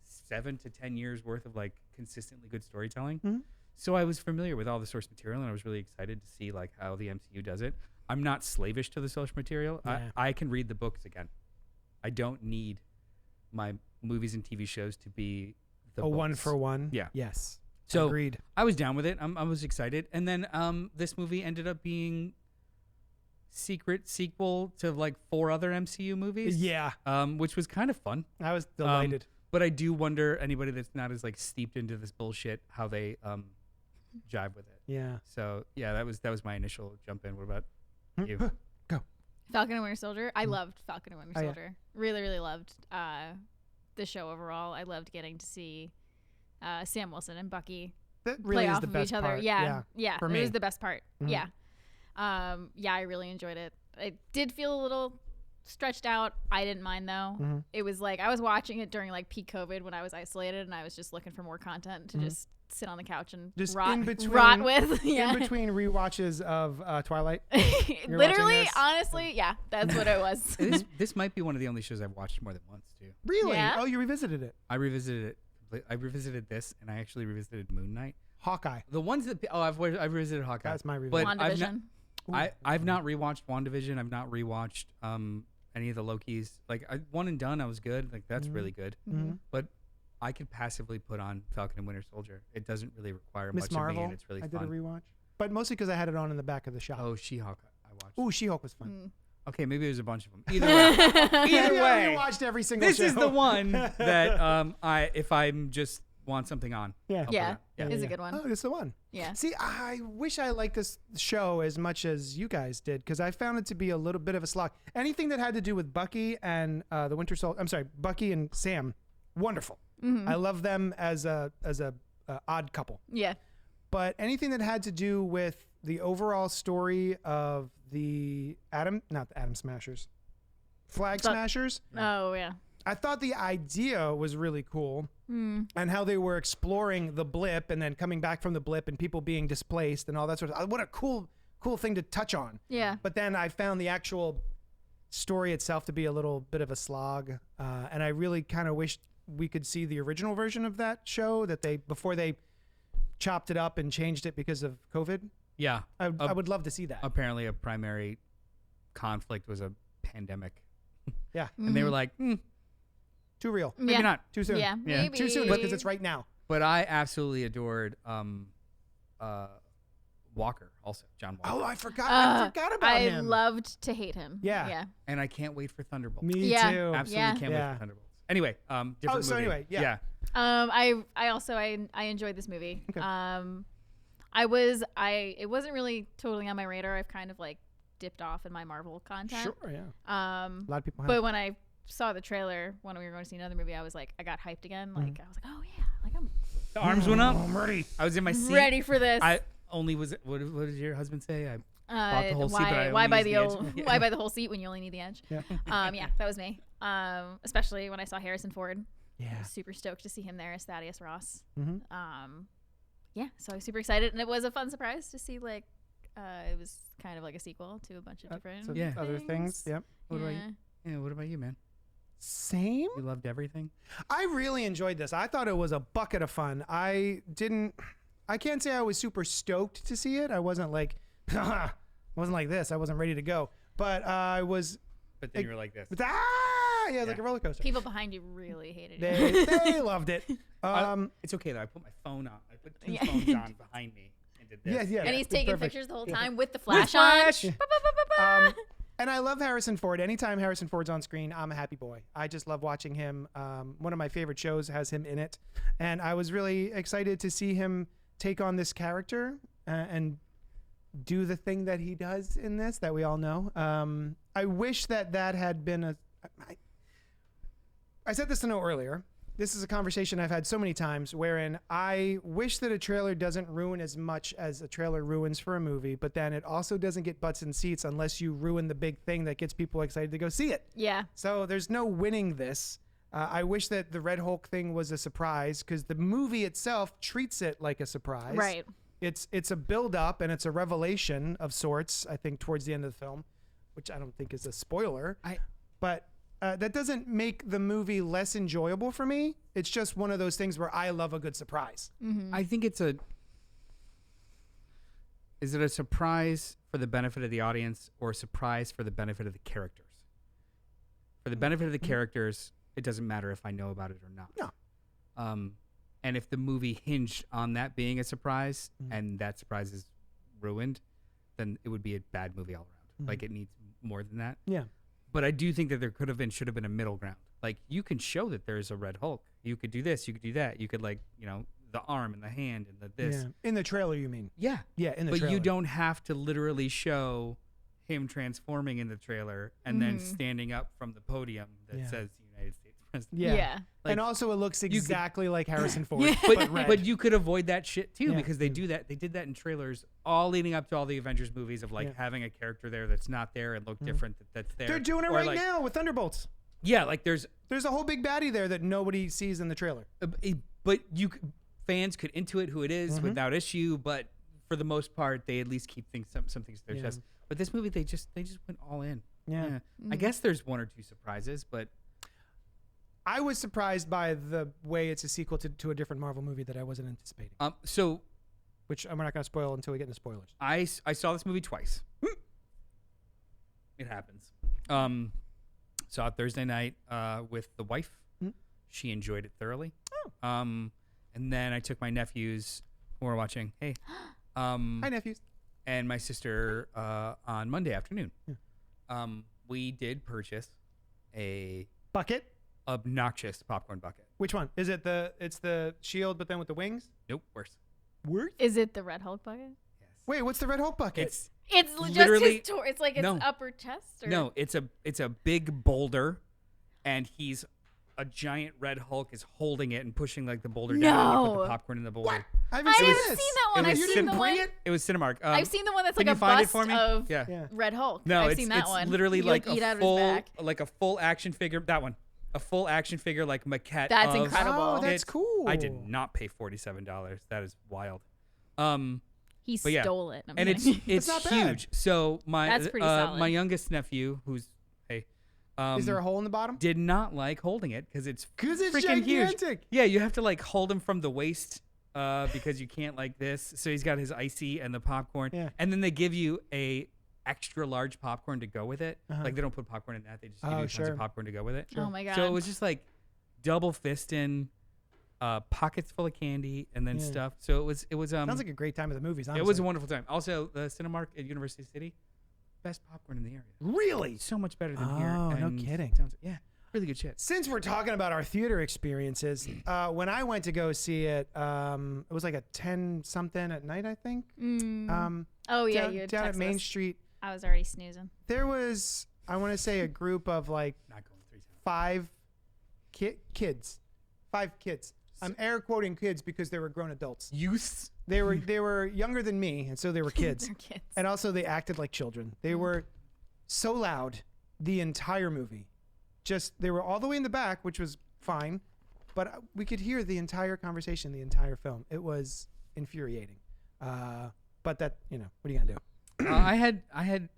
7 to 10 years worth of like consistently good storytelling. So I was familiar with all the source material, and I was really excited to see like how the MCU does it. I'm not slavish to the source material. Yeah. I can read the books again. I don't need my movies and TV shows to be the a books. one for one. Yeah. Yes. So Agreed. I was down with it. I was excited. And then this movie ended up being secret sequel to like 4 other MCU movies. Yeah. Which was kind of fun. I was delighted. But I do wonder, anybody that's not as like steeped into this bullshit, how they jive with it. Yeah. So yeah, that was my initial jump in. What about you? Go. Falcon and Winter Soldier. I loved Falcon and Winter Oh, yeah. Soldier. Really, really loved the show overall. I loved getting to see Sam Wilson and Bucky That really play is off the of best each other. part. Yeah. For it me. was the best part. Mhm. Yeah. I really enjoyed it. It did feel a little stretched out. I didn't mind though. Mhm. It was like I was watching it during like peak COVID when I was isolated, and I was just looking for more content to just sit on the couch and Just rot, in between- rot with. Yeah. In between rewatches of Twilight. You're Literally, watching this? honestly, yeah, that's what it was. This might be one of the only shows I've watched more than once too. Really? Yeah? Oh, you revisited it. I revisited it. I revisited this, and I actually revisited Moon Knight. Hawkeye. The ones that I've revisited Hawkeye. That's my revisit. But I've not, WandaVision. I've not rewatched WandaVision. I've not rewatched any of the Lokis. Like One and Done, I was good. Like that's really good. Mhm. But I could passively put on Falcon and Winter Soldier. It doesn't really require Miss much Marvel. of me, and it's really I did fun. a rewatch. But mostly because I had it on in the back of the shop. Oh, She-Hulk, I watched. Ooh, She-Hulk was fun. Okay, maybe there's a bunch of them. Either way, either Maybe I way, rewatched every single this show. is the one that if I'm just want something on. Yeah. I'll put Yeah. it on. It's a good one. Oh, it's the one. Yeah. See, I wish I liked this show as much as you guys did, because I found it to be a little bit of a slog. Anything that had to do with Bucky and the Winter Soldier, I'm sorry, Bucky and Sam, wonderful. I love them as a odd couple. Yeah. But anything that had to do with the overall story of the not the Atom Smashers, Flag Smashers, Oh yeah. I thought the idea was really cool. And how they were exploring the blip and then coming back from the blip and people being displaced and all that sort of. What a cool thing to touch on. Yeah. But then I found the actual story itself to be a little bit of a slog, and I really kind of wished we could see the original version of that show before they chopped it up and changed it because of COVID. Yeah. I would love to see that. Apparently, a primary conflict was a pandemic, Yeah, and they were like, too real, maybe Yeah. not. too soon. Yeah. Yeah. Maybe. Too soon because it's right now. But I absolutely adored Walker, also John Walker, Oh, I forgot about I him. loved to hate him. Yeah. Yeah. and I can't wait for Thunderbolt. Me Yeah. too. Absolutely Yeah. can't Yeah. wait for Thunderbolts. Anyway, different so movie. anyway, yeah. I also enjoyed this movie. Okay. It wasn't really totally on my radar. I've kind of like dipped off in my Marvel content. Sure, yeah. A lot of people have. But when I saw the trailer when we were going to see another movie, I was like, I got hyped again. Like I was like, oh yeah, like I'm The arms went up. I'm ready. I was in my seat. ready for this. I only was. What did your husband say? I bought the whole seat, but I why only buy used the the edge. old, Yeah. why buy the whole seat when you only need the edge? Yeah. Yeah, that was me. Especially when I saw Harrison Ford. I Yeah. was super stoked to see him there as Thaddeus Ross. Mhm. Yeah, so I was super excited, and it was a fun surprise to see like it was kind of like a sequel to a bunch of different So Yeah. other things. Yep. What about Yeah. you? Yeah. What about you, man? Same. You loved everything. I really enjoyed this. I thought it was a bucket of fun. I can't say I was super stoked to see it. I wasn't like, wasn't like this. I wasn't ready to go. But I was, But then you were like this. yeah, like a roller coaster. People behind you really hated it. They loved it. It's okay though. I put my phone on. I put 2 Yeah. phones on behind me and did this. Yeah. And he's it's taking perfect. pictures the whole Yeah. time with the With flash flash. on. Ba, ba, ba, ba, ba. And I love Harrison Ford. Anytime Harrison Ford's on screen, I'm a happy boy. I just love watching him. One of my favorite shows has him in it. And I was really excited to see him take on this character and do the thing that he does in this that we all know. I wish that had been I said this to Noah earlier. this is a conversation I've had so many times wherein I wish that a trailer doesn't ruin as much as a trailer ruins for a movie, but then it also doesn't get butts in seats unless you ruin the big thing that gets people excited to go see it. Yeah. So there's no winning this. I wish that the Red Hulk thing was a surprise because the movie itself treats it like a surprise. Right. It's a build up and it's a revelation of sorts, I think, towards the end of the film, which I don't think is a spoiler. But that doesn't make the movie less enjoyable for me. It's just one of those things where I love a good surprise. Mm-hmm. I think is it a surprise for the benefit of the audience or a surprise for the benefit of the characters? For the benefit of the characters, it doesn't matter if I know about it or not. No. And if the movie hinged on that being a surprise and that surprise is ruined, then it would be a bad movie all around. Like, it needs more than that. Yeah. But I do think that there could have been, should have been a middle ground. Like, you can show that there's a Red Hulk. You could do this. You could do that. You could, like, you know, the arm and the hand and the this. Yeah. In the trailer, you mean? Yeah. Yeah, in the but trailer. you don't have to literally show him transforming in the trailer and then standing up from the podium that says United States President. Yeah. Like, and also, it looks exactly like Harrison Ford. Yeah. But red. But you could avoid that shit too Yeah. because they do that. They did that in trailers all leading up to all the Avengers movies of like having a character there that's not there and look different that's there. They're doing it Or right like, now with Thunderbolts. Yeah, like there's a whole big baddie there that nobody sees in the trailer. but fans could intuit who it is without issue, but for the most part they at least keep some things to their chest. But this movie they just went all in. Yeah. I guess there's one or two surprises, but I was surprised by the way it's a sequel to a different Marvel movie that I wasn't anticipating. So Which we're not going to spoil until we get into spoilers. I saw this movie twice. It happens. Saw it Thursday night with the wife. She enjoyed it thoroughly. And then I took my nephews who were watching. Hey. Hi, nephews. And my sister on Monday afternoon. We did purchase a Bucket. obnoxious popcorn bucket. Which one? Is it it's the shield but then with the wings? Nope, worse. Is it the Red Hulk bucket? Yes. Wait, what's the Red Hulk bucket? It's It's just literally- his it's like his No. upper chest. Or? no, it's a big boulder, and he's a giant Red Hulk is holding it and pushing like the boulder down. And you put the No. popcorn in the boulder. What? I haven't I seen haven't this. seen that one. It I've was seen the bring one. it? It was Cinemark. I've seen the one that's Can like you a find it bust for me? of Yeah. Red Hulk. No, I've it's seen that one. literally You, like eat out a of his full back. action figure. That one, a full action figure like maquette. That's of incredible. Oh, that's it. cool. I did not pay $47. That is wild. He But yeah. stole it. I'm And it's kidding. it's not bad. huge. So my That's pretty solid. my youngest nephew, who's Is there a hole in the bottom? did not like holding it because it's Because it's freaking huge. gigantic. Yeah, you have to like hold him from the waist because you can't like this. So he's got his icy and the popcorn. Yeah. And then they give you a extra large popcorn to go with it. Like they don't put popcorn in that. They just give you tons sure. of popcorn to go with it. Oh my god. So it was just like double fisting, pockets full of candy and then stuff. So it was Sounds like a great time of the movies, honestly. it was a wonderful time. Also, the Cinemark at University City, best popcorn in the area. Really? So much better than here. Oh, no and kidding. Yeah, really good shit. Since we're talking about our theater experiences, when I went to go see it, it was like a 10-something at night, I think. Oh yeah, down, you had down at texted Main us. Street. I was already snoozing. There was, I want to say, a group of like Not going 3 times. 5 kids. 5 kids. I'm air quoting kids because they were grown adults. Youths. They were younger than me, and so they were kids. They're kids. And also they acted like children. They were so loud the entire movie. Just they were all the way in the back, which was fine, but we could hear the entire conversation, the entire film. It was infuriating. But that, what are you gonna do?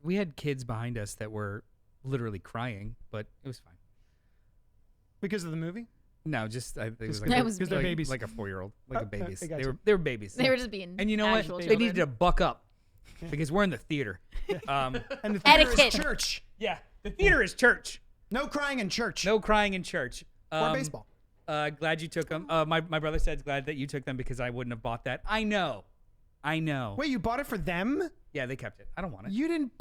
We had kids behind us that were literally crying, but it was fine. Because of the movie? No, just I think it was Just like, That was because they're like, babies. like a 4-year-old, like a babies. I They gotcha. were babies. They were just being and you know what? actual They children. needed to buck up because we're in the theater. And the theater is Etiquette. church. Yeah, the theater is church. No crying in church. No crying in church. Or baseball. Glad you took them. My brother said glad that you took them because I wouldn't have bought that. I know. Wait, you bought it for them? Yeah, they kept it. I don't want it. You didn't.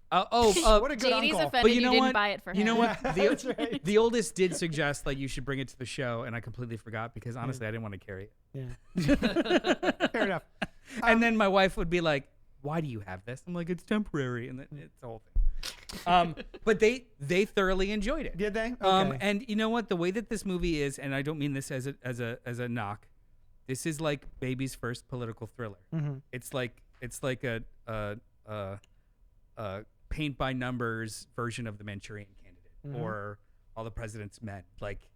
What What a good JD's uncle. offended But you you know didn't what? buy it for him. You know what? That's right. The oldest did suggest like you should bring it to the show, and I completely forgot because honestly I didn't want to carry it. Yeah. Fair enough. And then my wife would be like, "Why do you have this?" I'm like, "It's temporary," and then it's the whole thing. But they thoroughly enjoyed it. Did they? Okay. And you know what? The way that this movie is, and I don't mean this as a knock. This is like baby's first political thriller. Mm-hmm. It's like a paint by numbers version of the Manchurian Candidate or All the President's Men. Like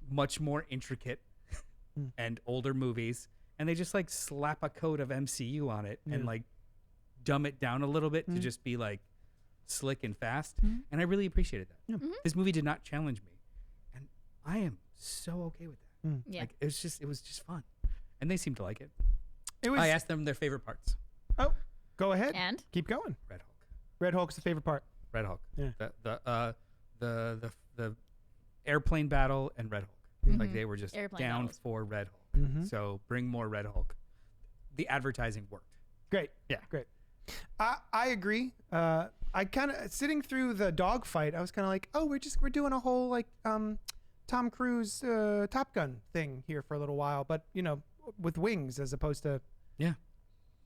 much more intricate and older movies, and they just like slap a coat of MCU on it and like dumb it down a little bit to just be like slick and fast. And I really appreciated that. This movie did not challenge me, and I am so okay with that. Yeah. Like it was just fun, and they seemed to like it. It was. I asked them their favorite parts. Oh, go ahead. And Keep going. Red Hulk. Red Hulk's the favorite part. Red Hulk. Yeah. The airplane battle and Red Hulk. Like they were just Airplane down battles. for Red Hulk. So bring more Red Hulk. The advertising worked. Great. Yeah. Great. I agree. I kind of sitting through the dogfight. I was kind of like, oh, we're doing a whole like Tom Cruise Top Gun thing here for a little while, but with wings as opposed to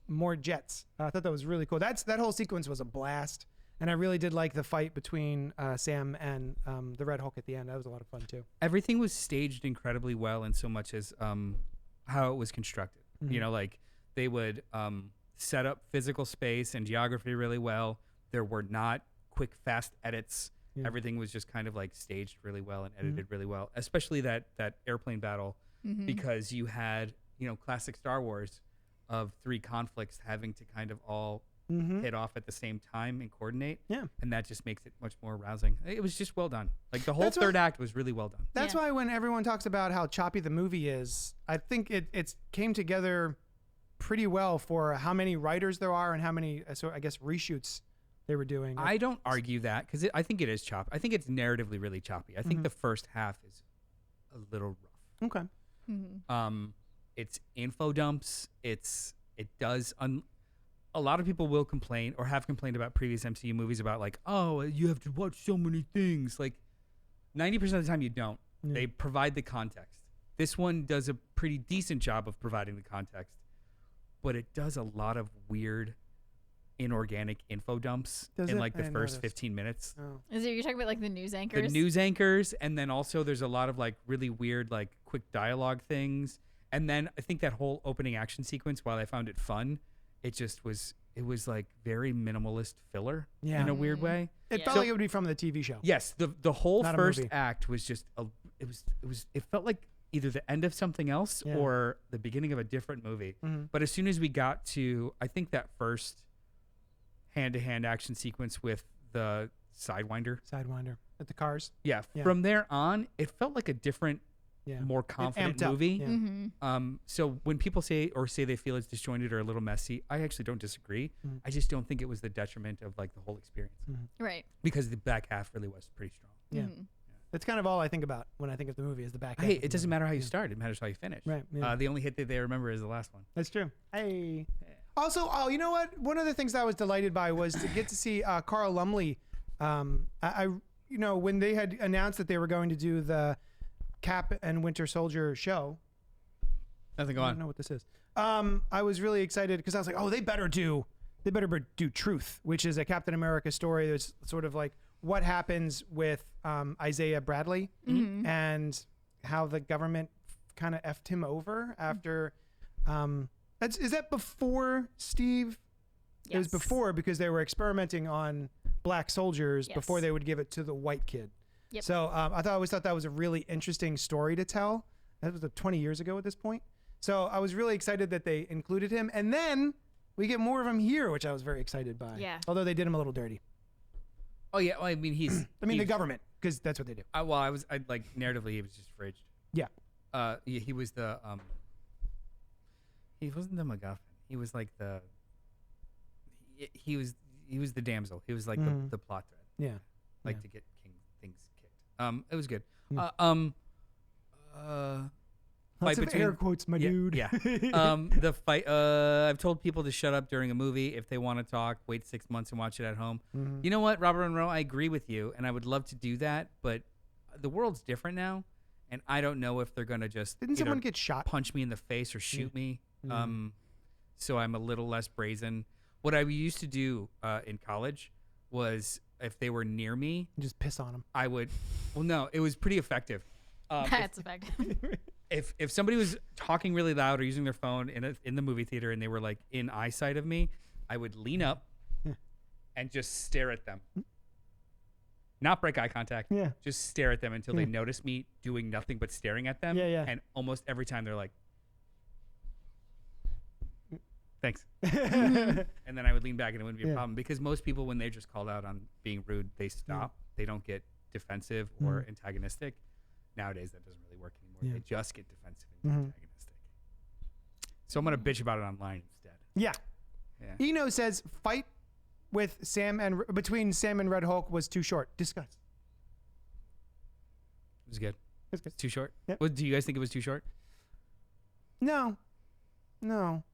more jets. I thought that was really cool. That whole sequence was a blast, and I really did like the fight between Sam and the Red Hulk at the end. That was a lot of fun too. Everything was staged incredibly well in so much as how it was constructed. Like they would set up physical space and geography really well. There were not quick, fast edits. Everything was just kind of like staged really well and edited really well, especially that airplane battle because you had, classic Star Wars of 3 conflicts having to kind of all hit off at the same time and coordinate. Yeah. And that just makes it much more arousing. It was just well done. Like the whole third act was really well done. That's why when everyone talks about how choppy the movie is, I think it came together pretty well for how many writers there are and how many, I guess, reshoots they were doing. I don't argue that because I think it is choppy. I think it's narratively really choppy. I think the first half is a little rough. Okay. It's info dumps. It does. A lot of people will complain or have complained about previous MCU movies about like, oh, you have to watch so many things. Like 90% of the time you don't. They provide the context. This one does a pretty decent job of providing the context, but it does a lot of weird inorganic info dumps in like the first 15 minutes. Is it you're talking about like the news anchors? The news anchors, and then also there's a lot of like really weird like quick dialogue things. And then I think that whole opening action sequence, while I found it fun, it was like very minimalist filler in a weird way. It felt like it would be from the TV show. Yes, the whole Not a first movie. act was just it felt like either the end of something else or the beginning of a different movie. But as soon as we got to, I think that first hand-to-hand action sequence with the Sidewinder At the cars. Yeah, from there on, it felt like a different, more confident amped up. movie. Yeah. So when people say they feel it's disjointed or a little messy, I actually don't disagree. I just don't think it was the detriment of like the whole experience. Right. Because the back half really was pretty strong. Yeah. That's kind of all I think about when I think of the movie is the back. Hey, it doesn't matter how you start; it matters how you finish. Right. Yeah. The only hit that they remember is the last one. That's true. Hey. Also, you know what? One of the things I was delighted by was to get to see Carl Lumley. When they had announced that they were going to do the Cap and Winter Soldier show. Nothing go I on. don't know what this is. I was really excited because I was like, oh, they better do Truth, which is a Captain America story. That's sort of like what happens with Isaiah Bradley and how the government kind of effed him over after. Is that before, Steve? Yes. It was before because they were experimenting on black soldiers before they would give it to the white kid. Yep. So I always thought that was a really interesting story to tell. That was 20 years ago at this point. So I was really excited that they included him. And then we get more of him here, which I was very excited by. Yeah. Although they did him a little dirty. Oh yeah, well, I mean the government, because that's what they do. I like narratively he was just fridged. Yeah. He was the he wasn't the MacGuffin. He was like he was the damsel. He was like the plot thread. Yeah. To get things kicked. It was good. Lots of air quotes, my dude. Yeah. The fight. I've told people to shut up during a movie if they want to talk. Wait 6 months and watch it at home. You know what, Robert Monroe? I agree with you, and I would love to do that, but the world's different now, and I don't know if they're gonna just Didn't someone get shot? punch me in the face or shoot me. So I'm a little less brazen. What I used to do in college was if they were near me, You just piss on them. I would. Well, no, it was pretty effective. That's effective. If somebody was talking really loud or using their phone in the movie theater and they were like in eyesight of me, I would lean up and just stare at them. Not break eye contact. Yeah. Just stare at them until they notice me doing nothing but staring at them. Yeah, yeah. And almost every time they're like, thanks. Yeah. And then I would lean back and it wouldn't be a Yeah. problem because most people, when they're just called out on being rude, they stop. They don't get defensive or antagonistic. Nowadays, that doesn't really work anymore. Yeah. They just get defensive and antagonistic. So I'm going to bitch about it online instead. Yeah. Yeah. Eno says fight with between Sam and Red Hulk was too short. Discuss. It was good. It's good. Too short? Yep. What, do you guys think it was too short? No.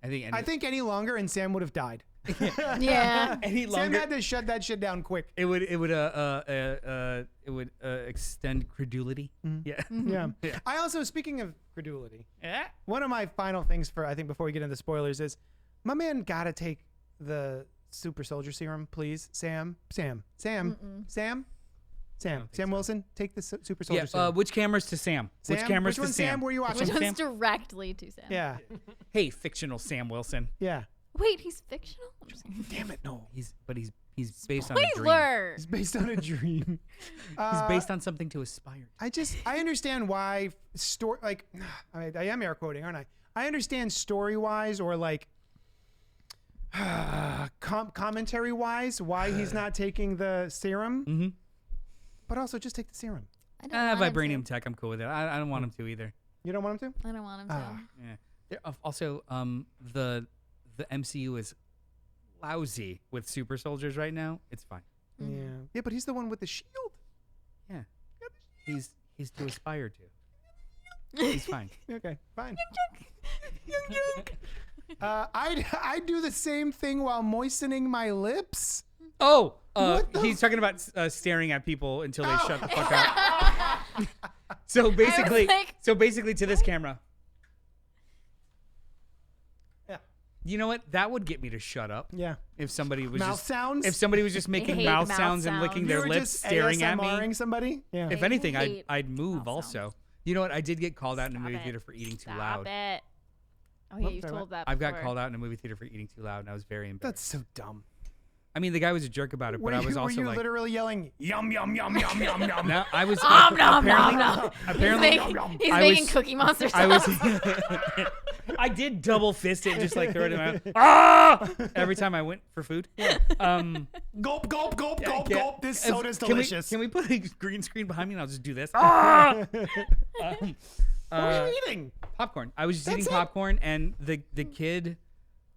I think any longer and Sam would have died. Yeah. any Sam longer. had to shut that shit down quick. It would extend credulity. Yeah. Yeah. Yeah. I also, speaking of credulity, Yeah. one of my final things I think before we get into spoilers is my man gotta take the super soldier serum, please. Sam Wilson, take the super soldier Yeah. serum. Which cameras to Sam? Which Sam? cameras Which to one, Sam? Sam? Where you watching? Which Sam? one's directly to Sam? Yeah. Hey, fictional Sam Wilson. Yeah. Wait, he's fictional? I'm just kidding. Damn it, no. He's based on a dream. Spoiler! It's based on a dream. He's based on something to aspire to. I understand why I am air quoting, aren't I? I understand story wise or like commentary wise why he's not taking the serum. Mm-hmm. But also just take the serum. I don't want him Vibranium to. tech, I'm cool with it. I don't want him to either. You don't want him to? I don't want him to. Yeah. Also, the MCU is lousy with super soldiers right now. It's fine. Yeah. Yeah, but he's the one with the shield. Yeah. He's to aspire to. He's fine. Okay, fine. I do the same thing while moistening my lips. Oh, What the he's talking about staring at people until they shut the fuck up. So basically, to this camera. Yeah. You know what? That would get me to shut up. Yeah. If somebody was Mouth just sounds? If somebody was just making hate mouth mouth sounds and licking sounds. their You were lips, just staring at me. ASMRing somebody? Yeah. If I anything, hate I'd move mouth also. sounds. You know what? I did get called out in a Stop movie it. theater for eating too Stop loud. it. Oh, yeah, Oops, you've sorry, told that I've got before. called out in a movie theater for eating too loud, and I was very embarrassed. That's so dumb. I mean, the guy was a jerk about it, but I was were also you like, literally yelling yum yum yum yum yum yum? no, I was Nom, nom, apparently, nom, nom. apparently, He's I making was- Cookie Monster sauce. I was, I did double fist it, just like throw it in my mouth. Ah! Every time I went for food. Gulp gulp gulp gulp Yeah. gulp. This soda's Can we- delicious. Can we put a green screen behind me and I'll just do this? Ah! What are you eating? Popcorn. I was just That's eating it? popcorn, and the kid,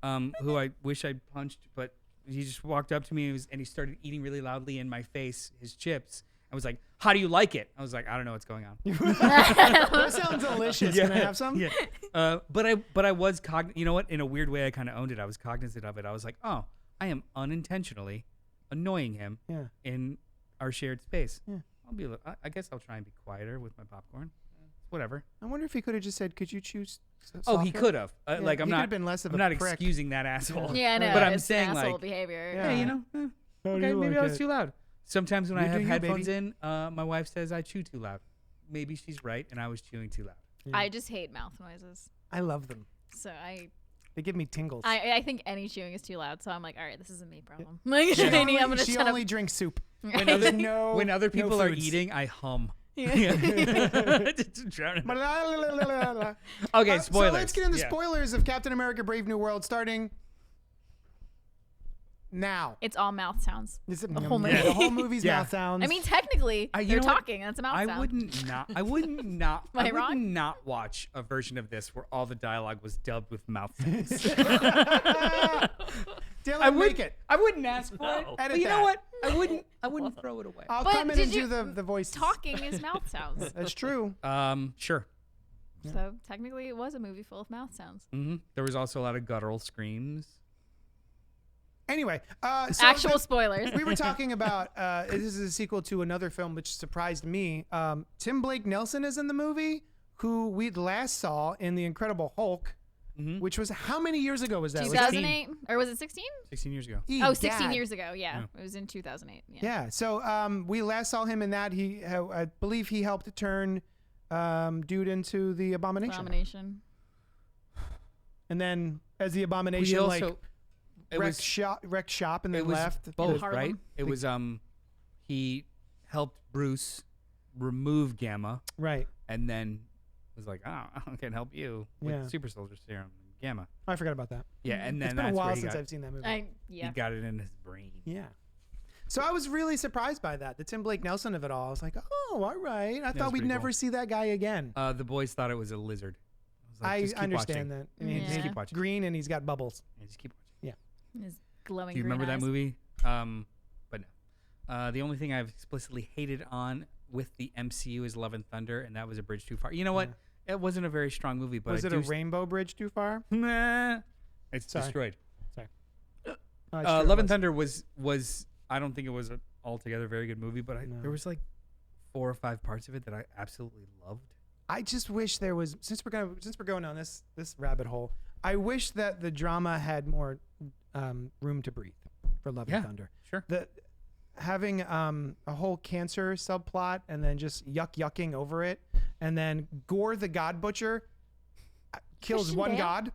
who I wish I'd punched, but he just walked up to me and he started eating really loudly in my face his chips. I was like, "How do you like it?" I was like, "I don't know what's going on." That sounds delicious. Can I have some? Yeah. But I was you know what? In a weird way, I kind of owned it. I was cognizant of it. I was like, "Oh, I am unintentionally annoying him Yeah. in our shared space." Yeah. I guess I'll try and be quieter with my popcorn. Whatever. I wonder if he could have just said, "Could you choose?" Oh, he softer?" could have. Yeah, Like I'm he not. could've been less of I'm a not prick. excusing that asshole. Yeah, I know. But I'm it's saying, asshole like, behavior. Yeah. Hey, you know, How do okay, you maybe like I was it? too loud. Sometimes when I You do have you, headphones baby. in, my wife says I chew too loud. Maybe she's right, and I was chewing too loud. I just hate mouth noises. I love them. So They give me tingles. I think any chewing is too loud. So I'm like, all right, this is a me problem. Like, She I only, I'm gonna she shut only up. drinks soup. When There's other, no when other no people are foods. eating, I hum. Yeah. Just drowning. Okay, So spoilers. let's get into Yeah. spoilers of Captain America: Brave New World, starting now. It's all mouth sounds. Is it The whole movie. The whole movie's Yeah. mouth sounds. I mean, technically, You they're know what? talking. That's a mouth I sound. wouldn't not. Am I I would wrong? not watch a version of this where all the dialogue was dubbed with mouth sounds. Dylan, make it. I wouldn't ask for it. No. But Edit you know that. what? I wouldn't throw it away. I'll But come in did and do you- the voice. Talking is mouth sounds. That's true. Sure. So technically, it was a movie full of mouth sounds. Hmm. There was also a lot of guttural screams. Anyway, so Actual spoilers. we were talking about this is a sequel to another film which surprised me. Tim Blake Nelson is in the movie, who we last saw in The Incredible Hulk which was how many years ago was that? 2008 or was it 16? 16 years ago. Oh, 16 years ago. Yeah, it was in 2008. Yeah. So we last saw him in that. I believe he helped turn dude into the Abomination. And then as the Abomination, wrecked shop and then left. Both, right? It was he helped Bruce remove Gamma, right? And then was like, oh, I can't help you with super soldier serum, Gamma. I forgot about that. Yeah, and then it's been a while since I've seen that movie. He got it in his brain. Yeah. So I was really surprised by that, the Tim Blake Nelson of it all. I was like, oh, all right. I thought we'd never see that guy again. The boys thought it was a lizard. I understand that. I mean, just keep watching. Green and he's got bubbles. Yeah, just keep watching. Yeah. His glowing. Do you remember that movie? But no. The only thing I've explicitly hated on with the MCU is Love and Thunder, and that was a bridge too far. You know what? It wasn't a very strong movie, but was it a rainbow bridge too far? Nah, it's destroyed. Sorry. Love and Thunder was. I don't think it was an altogether very good movie, but there was like 4 or 5 parts of it that I absolutely loved. I just wish there was, since we're going on this rabbit hole, I wish that the drama had more room to breathe for Love and Thunder. Sure. Having a whole cancer subplot and then just yucking over it, and then Gore the God Butcher kills one god.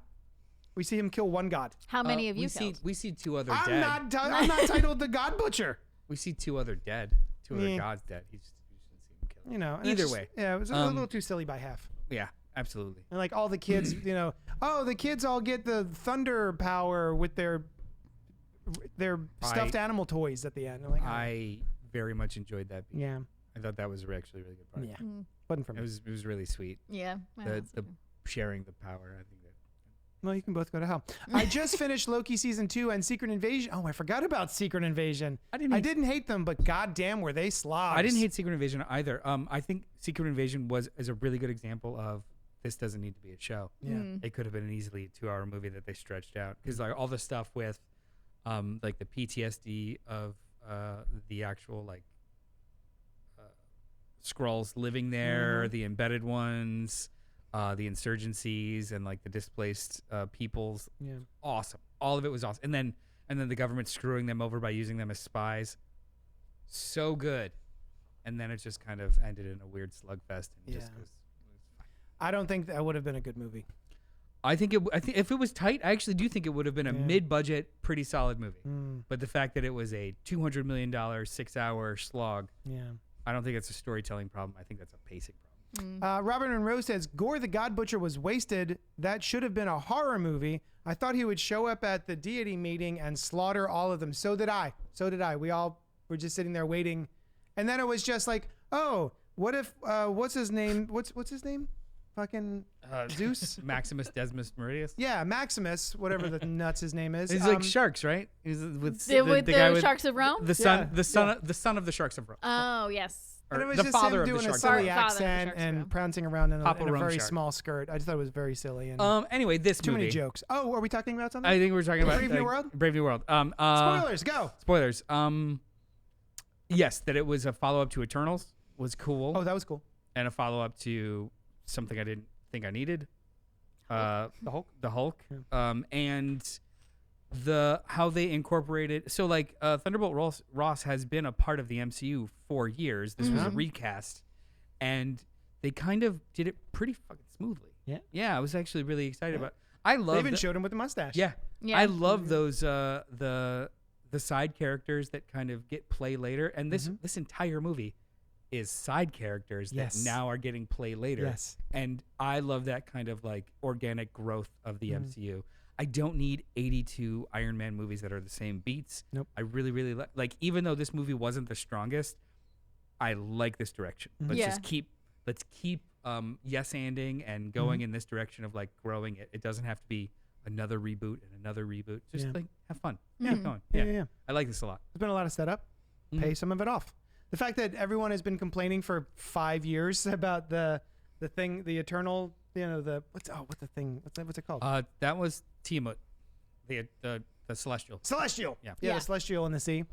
We see him kill one god. How many of you killed? We see 2 other dead. I'm not titled the God Butcher. We see 2 other dead. 2 other gods dead. You just didn't see him kill. You know. Either way. Yeah, it was a little too silly by half. Yeah, absolutely. And like all the kids, the kids all get the thunder power with their stuffed animal toys at the end. I'm like, I very much enjoyed that. Yeah. I thought that was actually a really good part. Yeah. Wasn't for me. It was really sweet. Yeah. The sharing the power. I think that. Well, you can both go to hell. I just finished Loki season 2 and Secret Invasion. Oh, I forgot about Secret Invasion. I didn't hate them, but goddamn, were they slobs. I didn't hate Secret Invasion either. I think Secret Invasion is a really good example of this doesn't need to be a show. Yeah. It could have been an easily a 2-hour movie that they stretched out because like all the stuff with, like the PTSD of the actual Skrulls living there, the embedded ones. The insurgencies and like the displaced peoples. Yeah. Awesome. All of it was awesome. And then the government screwing them over by using them as spies. So good. And then it just kind of ended in a weird slugfest and just was fine. I don't think that would have been a good movie. I think if it was tight, I actually do think it would have been a mid-budget, pretty solid movie. But the fact that it was a $200 million 6-hour slog, I don't think it's a storytelling problem. I think that's a pacing problem. Robert and Rose says, Gore the God Butcher was wasted. That should have been a horror movie. I thought he would show up at the deity meeting and slaughter all of them. So did I. We all were just sitting there waiting. And then it was just like, oh, what if, what's his name? What's his name? Fucking Zeus? Maximus Decimus Meridius? Yeah, Maximus, whatever the nuts his name is. He's like sharks, right? He's with the guy with Sharks of Rome? The son of the Sharks of Rome. Oh, yes. And it was the just father him of the doing a Sharks. silly accent and prancing around in a very Shark. small skirt. I just thought it was very silly. And Anyway, this too movie. many jokes. Oh, are we talking about something? I think we're talking about Brave New World? Brave New World. Spoilers, go. Spoilers. Yes, that it was a follow-up to Eternals was cool. Oh, that was cool. And a follow-up to something I didn't think I needed. The Hulk. Yeah. And how they incorporated. So like Thunderbolt Ross has been a part of the MCU for years. This was a recast, and they kind of did it pretty fucking smoothly. Yeah. I was actually really excited about. I love. They even showed him with the mustache. Yeah. I love those the side characters that kind of get play later, and this entire movie is side characters that now are getting play later. Yes. And I love that kind of like organic growth of the MCU. I don't need 82 Iron Man movies that are the same beats. Nope. I really, really like, even though this movie wasn't the strongest, I like this direction. Let's keep yes-anding and going in this direction of like growing it. It doesn't have to be another reboot and another reboot. Just like have fun. Keep going. Yeah. I like this a lot. There's been a lot of setup. Pay some of it off. The fact that everyone has been complaining for 5 years about the thing, the eternal, what's it called? That was Tiamat, the Celestial. Celestial. Yeah. The Celestial in the sea.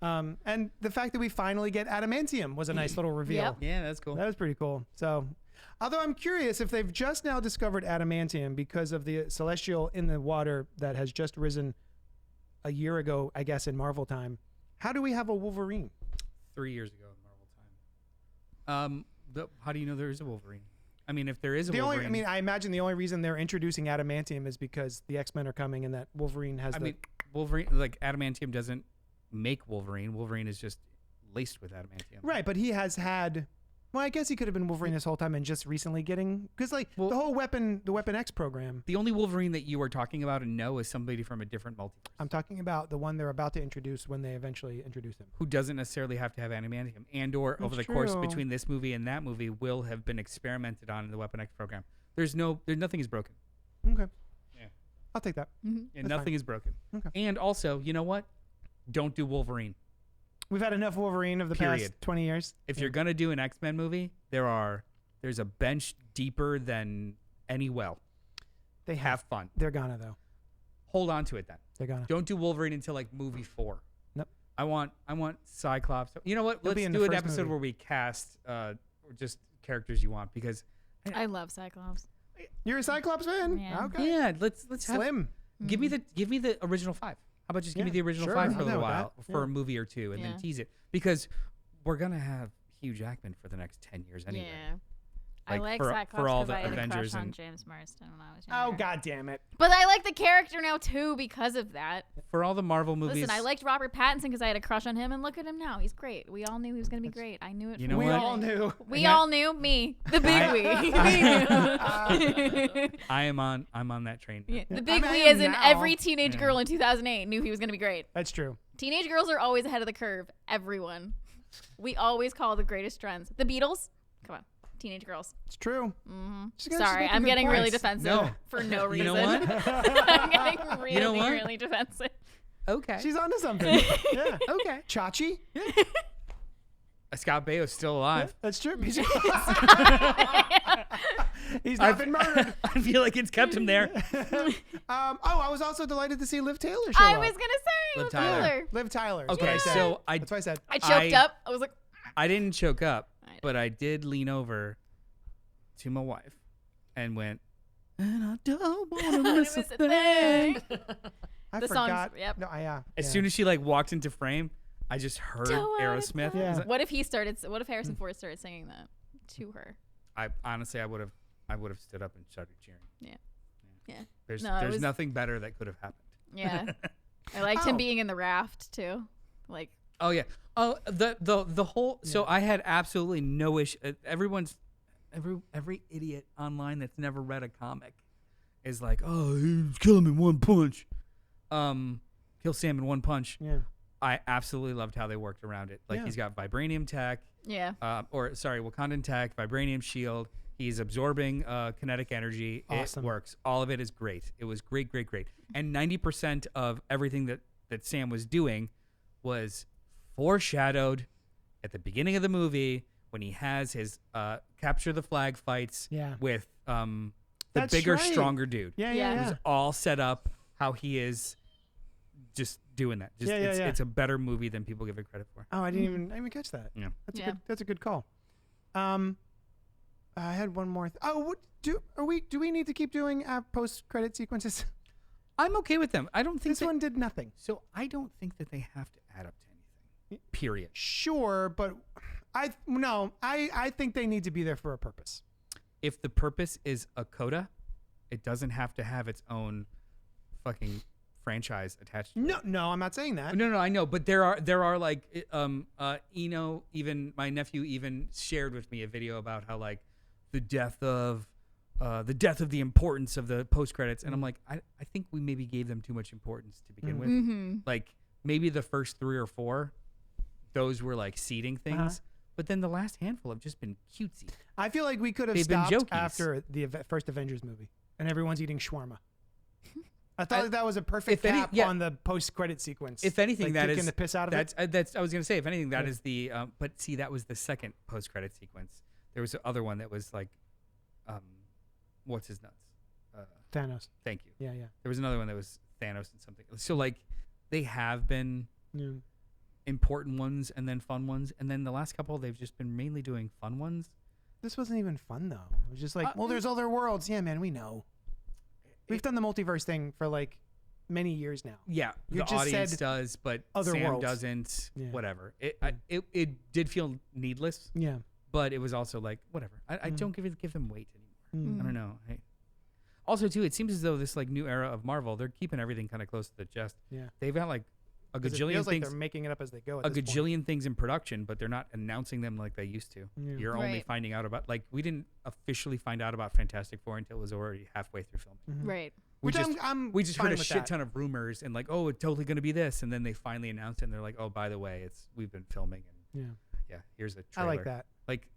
And the fact that we finally get adamantium was a nice little reveal. Yep. Yeah, that's cool. That was pretty cool. So Although I'm curious if they've just now discovered adamantium because of the celestial in the water that has just risen a year ago, I guess, in Marvel time. How do we have a Wolverine? 3 years ago in Marvel time. How do you know there is a Wolverine? I mean, if there is a Wolverine, I imagine the only reason they're introducing adamantium is because the X-Men are coming and that Wolverine has Wolverine, like adamantium doesn't make Wolverine. Wolverine is just laced with adamantium. Right, but he has had. Well, I guess he could have been Wolverine this whole time and just recently getting because the whole the Weapon X program. The only Wolverine that you are talking about and know is somebody from a different multiverse. I'm talking about the one they're about to introduce when they eventually introduce him. Who doesn't necessarily have to have adamantium, and or over the course between this movie and that movie will have been experimented on in the Weapon X program. There's nothing is broken. Okay. Yeah. I'll take that. Mm-hmm. And nothing is broken. Okay. And also, you know what? Don't do Wolverine. We've had enough Wolverine of the past 20 years. If you're gonna do an X-Men movie, there's a bench deeper than any well. They have fun. They're gonna though. Hold on to it then. They're gonna. Don't do Wolverine until like movie 4. Nope. I want Cyclops. You know what? He'll be Let's in do the an first episode movie. where we cast just characters you want because I love Cyclops. You're a Cyclops fan? Yeah. Okay. yeah, let's have Slim. give me the original 5. How about just give me the original sure, 5 I'm for a little down with while that. for Yeah. a movie or two and Yeah. then tease it because we're gonna have Hugh Jackman for the next 10 years anyway. Yeah. I Like, like for Cyclops all 'cause the I had Avengers a crush on and- James Marsden when I was younger. Oh, God damn it. But I like the character now too because of that. For all the Marvel movies, Listen, I liked Robert Pattinson because I had a crush on him, and look at him now. He's great. We all knew he was going to be great. I knew it. You from know the what? We all beginning. knew. We all knew me, the big we. I'm on that train. Now. Yeah, the I big mean, I we, am as in now. every teenage Yeah. girl in 2008 knew he was going to be great. That's true. Teenage girls are always ahead of the curve. Everyone. We always call the greatest trends. The Beatles. Come on, teenage girls. It's true. Mm-hmm. She's Sorry, making I'm good getting really points. defensive No. for no reason. You know what? I'm getting really, You know what? really defensive. Okay. She's onto something. Yeah. okay. Chachi? Scott Baio's still alive. That's true. He's not been murdered. I feel like it's kept him there. I was also delighted to see Liv Taylor show I up. was going to say Liv Liv Tyler. Tyler. Liv Tyler. is Okay, what I said. so That's what I said. I choked up. I was like, I didn't choke up, I know. but I did lean over to my wife and went, and I don't want to miss a thing. I The song's- forgot. yep. No, As soon as she like walked into frame, I just heard Don't wanna Aerosmith. Yeah. I was like- What if Harrison Ford started singing that to her? I honestly, I would have stood up and started cheering. Yeah. There's No, it was- nothing better that could have happened. Yeah. I liked Oh. him being in the raft too. Like, Oh yeah. Oh the whole. So I had absolutely no issue. Every idiot online that's never read a comic is like, oh, he's kill him in one punch. Kill Sam in one punch. Yeah. I absolutely loved how they worked around it. Like Yeah. he's got vibranium tech, yeah. Wakandan tech, vibranium shield. He's absorbing kinetic energy. Awesome. It works. All of it is great. It was great. And 90% of everything that Sam was doing was foreshadowed at the beginning of the movie when he has his capture the flag fights Yeah. with the That's bigger, right. stronger dude. Yeah. Yeah. It Yeah. was all set up how he is just doing that. Just, Yeah. it's a better movie than people give it credit for. Oh, I didn't even catch that. Yeah. That's a good call. I had one more. Do we need to keep doing post credit sequences? I'm okay with them. I don't think This one did nothing. So I don't think that they have to add up to anything. Period. Sure, but I think they need to be there for a purpose. If the purpose is a coda, it doesn't have to have its own fucking franchise attached to it. No, I'm not saying that. No, I know, but there are like Eno, even my nephew even shared with me a video about how like the death of the importance of the post credits, and I'm like, I think we maybe gave them too much importance to begin with. Mm-hmm. Like maybe the first 3 or 4, those were like seeding things, but then the last handful have just been cutesy. I feel like we could have They've been stopped jokies. after the first Avengers movie, and everyone's eating shawarma. I thought that was a perfect if any- cap yeah. on the post-credit sequence. If anything, like that taking is the piss out of that's it. that's I was gonna say. If anything, that Yeah. is the. But see, that was the second post credit sequence. There was the other one that was like, what's his nuts? Thanos. Thank you. Yeah. There was another one that was Thanos and something. So like, they have been Yeah. important ones and then fun ones, and then the last couple they've just been mainly doing fun ones. This wasn't even fun though. It was just like, well, there's other worlds. Yeah, man, we know. We've done the multiverse thing for like many years now. Yeah, You the just audience said does, but other Sam worlds. doesn't. Yeah. Whatever. It did feel needless, Yeah. but it was also like whatever. I don't give them weight anymore. Mm. I don't know. Also, too, it seems as though this like new era of Marvel, they're keeping everything kind of close to the chest. Yeah. They've got like a 'Cause it gajillion feels like things. they're making it up as they go. At A this point. gajillion things in production, but they're not announcing them like they used to. Yeah. You're only Right. finding out about we didn't officially find out about Fantastic Four until it was already halfway through filming. Right. We Which just I'm heard fine a with shit that. ton of rumors and like, oh, it's totally gonna be this, and then they finally announced it, and they're like, oh, by the way, we've been filming, and Yeah. here's a I trailer. like that. Like,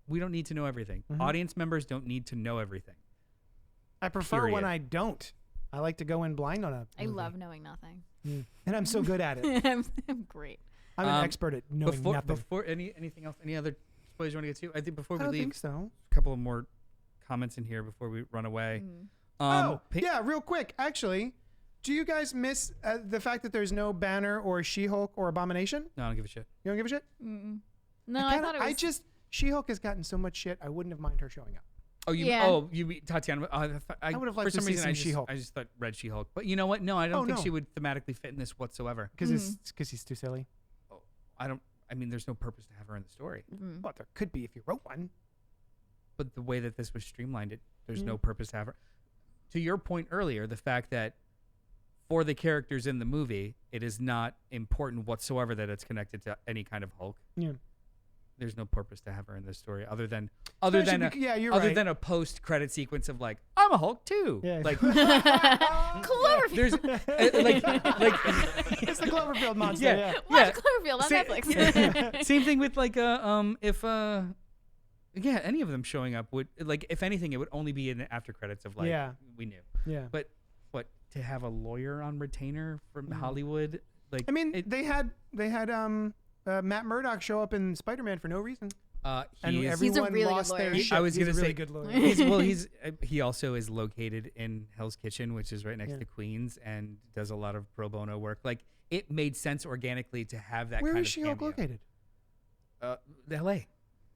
we don't need to know everything. Mhm. Audience members don't need to know everything. I prefer when Period. I don't. I like to go in blind on a I movie. love knowing nothing. And I'm so good at it. I'm great. I'm an expert at knowing nothing. Before anything else, any other spoilers you want to get to? I think before I we don't leave, think so. a couple of more comments in here before we run away. Yeah, real quick. Actually, do you guys miss the fact that there's no Banner or She-Hulk or Abomination? No, I don't give a shit. You don't give a shit? Mm-mm. No, I thought it was. She-Hulk has gotten so much shit. I wouldn't have minded her showing up. Oh, you Yeah. mean Tatiana? I would have liked for to some see reason some I She-Hulk. just thought Red She-Hulk. But you know what? No, I don't Oh, think no. she would thematically fit in this whatsoever. Because he's too silly. I mean, there's no purpose to have her in the story. Well, there could be if you wrote one. But the way that this was streamlined, there's no purpose to have her. To your point earlier, the fact that for the characters in the movie, it is not important whatsoever that it's connected to any kind of Hulk. Yeah. There's no purpose to have her in this story other than you're right. a post-credit sequence of like, I'm a Hulk too. Yeah. Like Cloverfield. there's like It's the Cloverfield monster. Yeah. Yeah. Watch Cloverfield on Sa- Netflix. Same thing with like if any of them showing up would like if anything it would only be in the after credits of like we knew. Yeah. But what to have a lawyer on retainer from Hollywood like I mean, they had Matt Murdock show up in Spider-Man for no reason. And he is, He's a everyone really good lost their lawyer. shit. I was He's gonna a really say- good lawyer. he also is located in Hell's Kitchen, which is right next Yeah. to Queens, and does a lot of pro bono work. Like it made sense organically to have that Where kind is of She-Hulk cameo. located? L.A.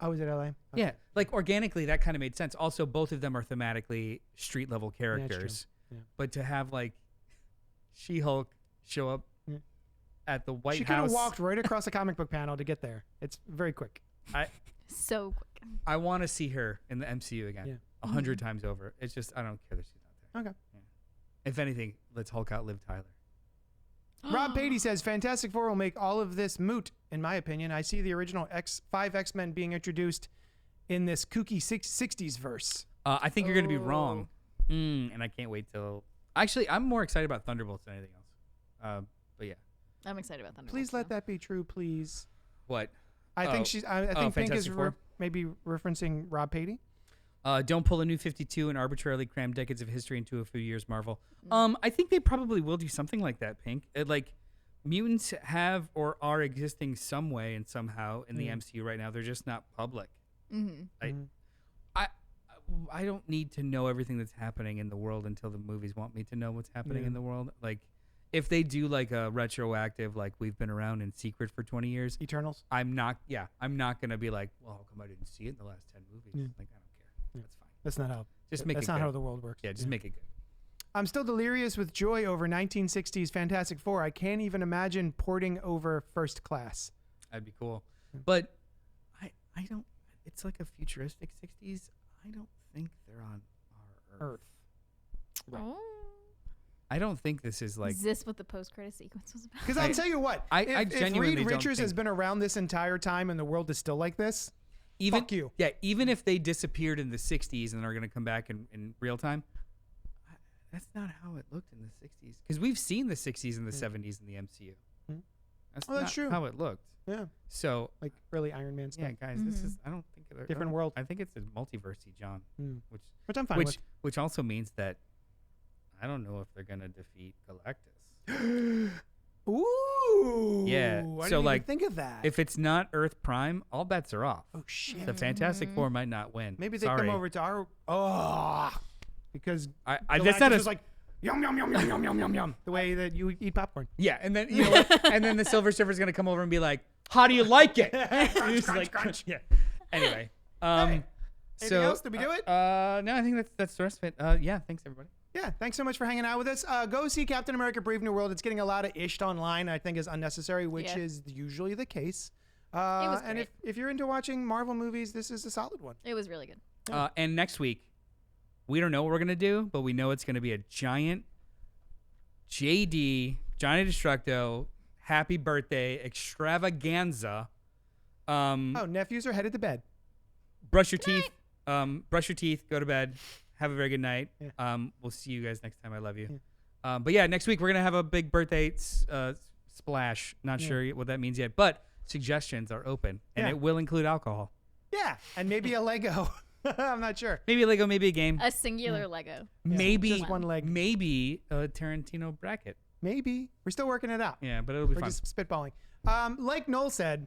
Oh, is it LA? Okay. Yeah, like organically, that kind of made sense. Also, both of them are thematically street level it's true. characters. Yeah. But to have like She-Hulk show up Yeah. at the White She could have House, walked right across the comic book panel to get there. It's very quick. So quick. I want to see her in the MCU again, Yeah. 100 times over. It's just I don't care that she's not there. Okay. Yeah. If anything, let's Hulk outlive Tyler. Rob Patey says Fantastic Four will make all of this moot, in my opinion. I see the original five X-Men being introduced in this kooky 60s verse. I think you're going to be wrong, and I can't wait till. Actually, I'm more excited about Thunderbolts than anything else. But yeah, I'm excited about Thunderbolts. Please let now. that be true, please. what? I think she's. I think Pink is Fantastic Four? maybe referencing Rob Patey. Don't pull a new 52 and arbitrarily cram decades of history into a few years, Marvel. I think they probably will do something like that, Pink. Like, mutants have or are existing some way and somehow in the MCU right now. They're just not public. I don't need to know everything that's happening in the world until the movies want me to know what's happening in the world. Like, if they do like a retroactive, like we've been around in secret for 20 years, Eternals. I'm not gonna be like, well, how come I didn't see it in the last 10 movies? Yeah. Like, I don't care. That's fine. That's not how. Just make That's it not good. how the world works. Yeah, just make it good. I'm still delirious with joy over 1960s Fantastic Four. I can't even imagine porting over First Class. That'd be cool. But I don't. It's like a futuristic 60s. I don't think they're on our Earth. Oh. I don't think this is like. Is this what the post-credit sequence was about? Because I'll tell you what, I if genuinely Reed don't Richards has think- been around this entire time and the world is still like this, Even, fuck you. Yeah, even if they disappeared in the 60s and are going to come back in real time, that's not how it looked in the 60s. Because we've seen the 60s and the 70s in the MCU. That's Oh, that's not true. how it looked. Yeah, So, like early Iron Man stuff. yeah, guys, this is, I don't think. Different world. I think it's a multiversey, John. Which I'm fine with. Which also means that I don't know if they're going to defeat Galactus. Ooh. Yeah, I so, didn't even like, think of that. If it's not Earth Prime, all bets are off. Oh shit. The Fantastic Four might not win. Maybe they Sorry. come over to our. Oh. Because I Galactus that's not was as like yum yum yum yum yum yum yum yum. The way that you eat popcorn. yeah, and then you know what? And then the Silver Surfer's gonna come over and be like, "How do you like it?" Crunch, He's crunch, like, crunch. Yeah. Anyway, Anything So else? Did we do it? No, I think that's the rest of it. Yeah, thanks everybody. Yeah, thanks so much for hanging out with us. Go see Captain America: Brave New World. It's getting a lot of ished online. I think is unnecessary, which is usually the case. was and great. if you're into watching Marvel movies, this is a solid one. It was really good. And next week, we don't know what we're gonna do, but we know it's gonna be a giant JD Johnny Destructo happy birthday extravaganza. Nephews are headed to bed. Brush your teeth. Brush your teeth. Go to bed. Have a very good night. Yeah. We'll see you guys next time. I love you. But yeah, next week we're gonna have a big birthday splash. Not sure what that means yet, but suggestions are open, and it will include alcohol. Yeah, and maybe a Lego. I'm not sure. Maybe a Lego, maybe a game. A singular Lego. Maybe just one leg. Maybe a Tarantino bracket. Maybe we're still working it out. Yeah, but it'll be We're fun. just spitballing. Like Noel said,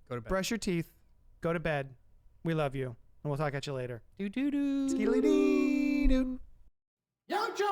Go to bed. brush your teeth, go to bed. We love you, and we'll talk at you later. Do do do. Skidly dee doo. Young John!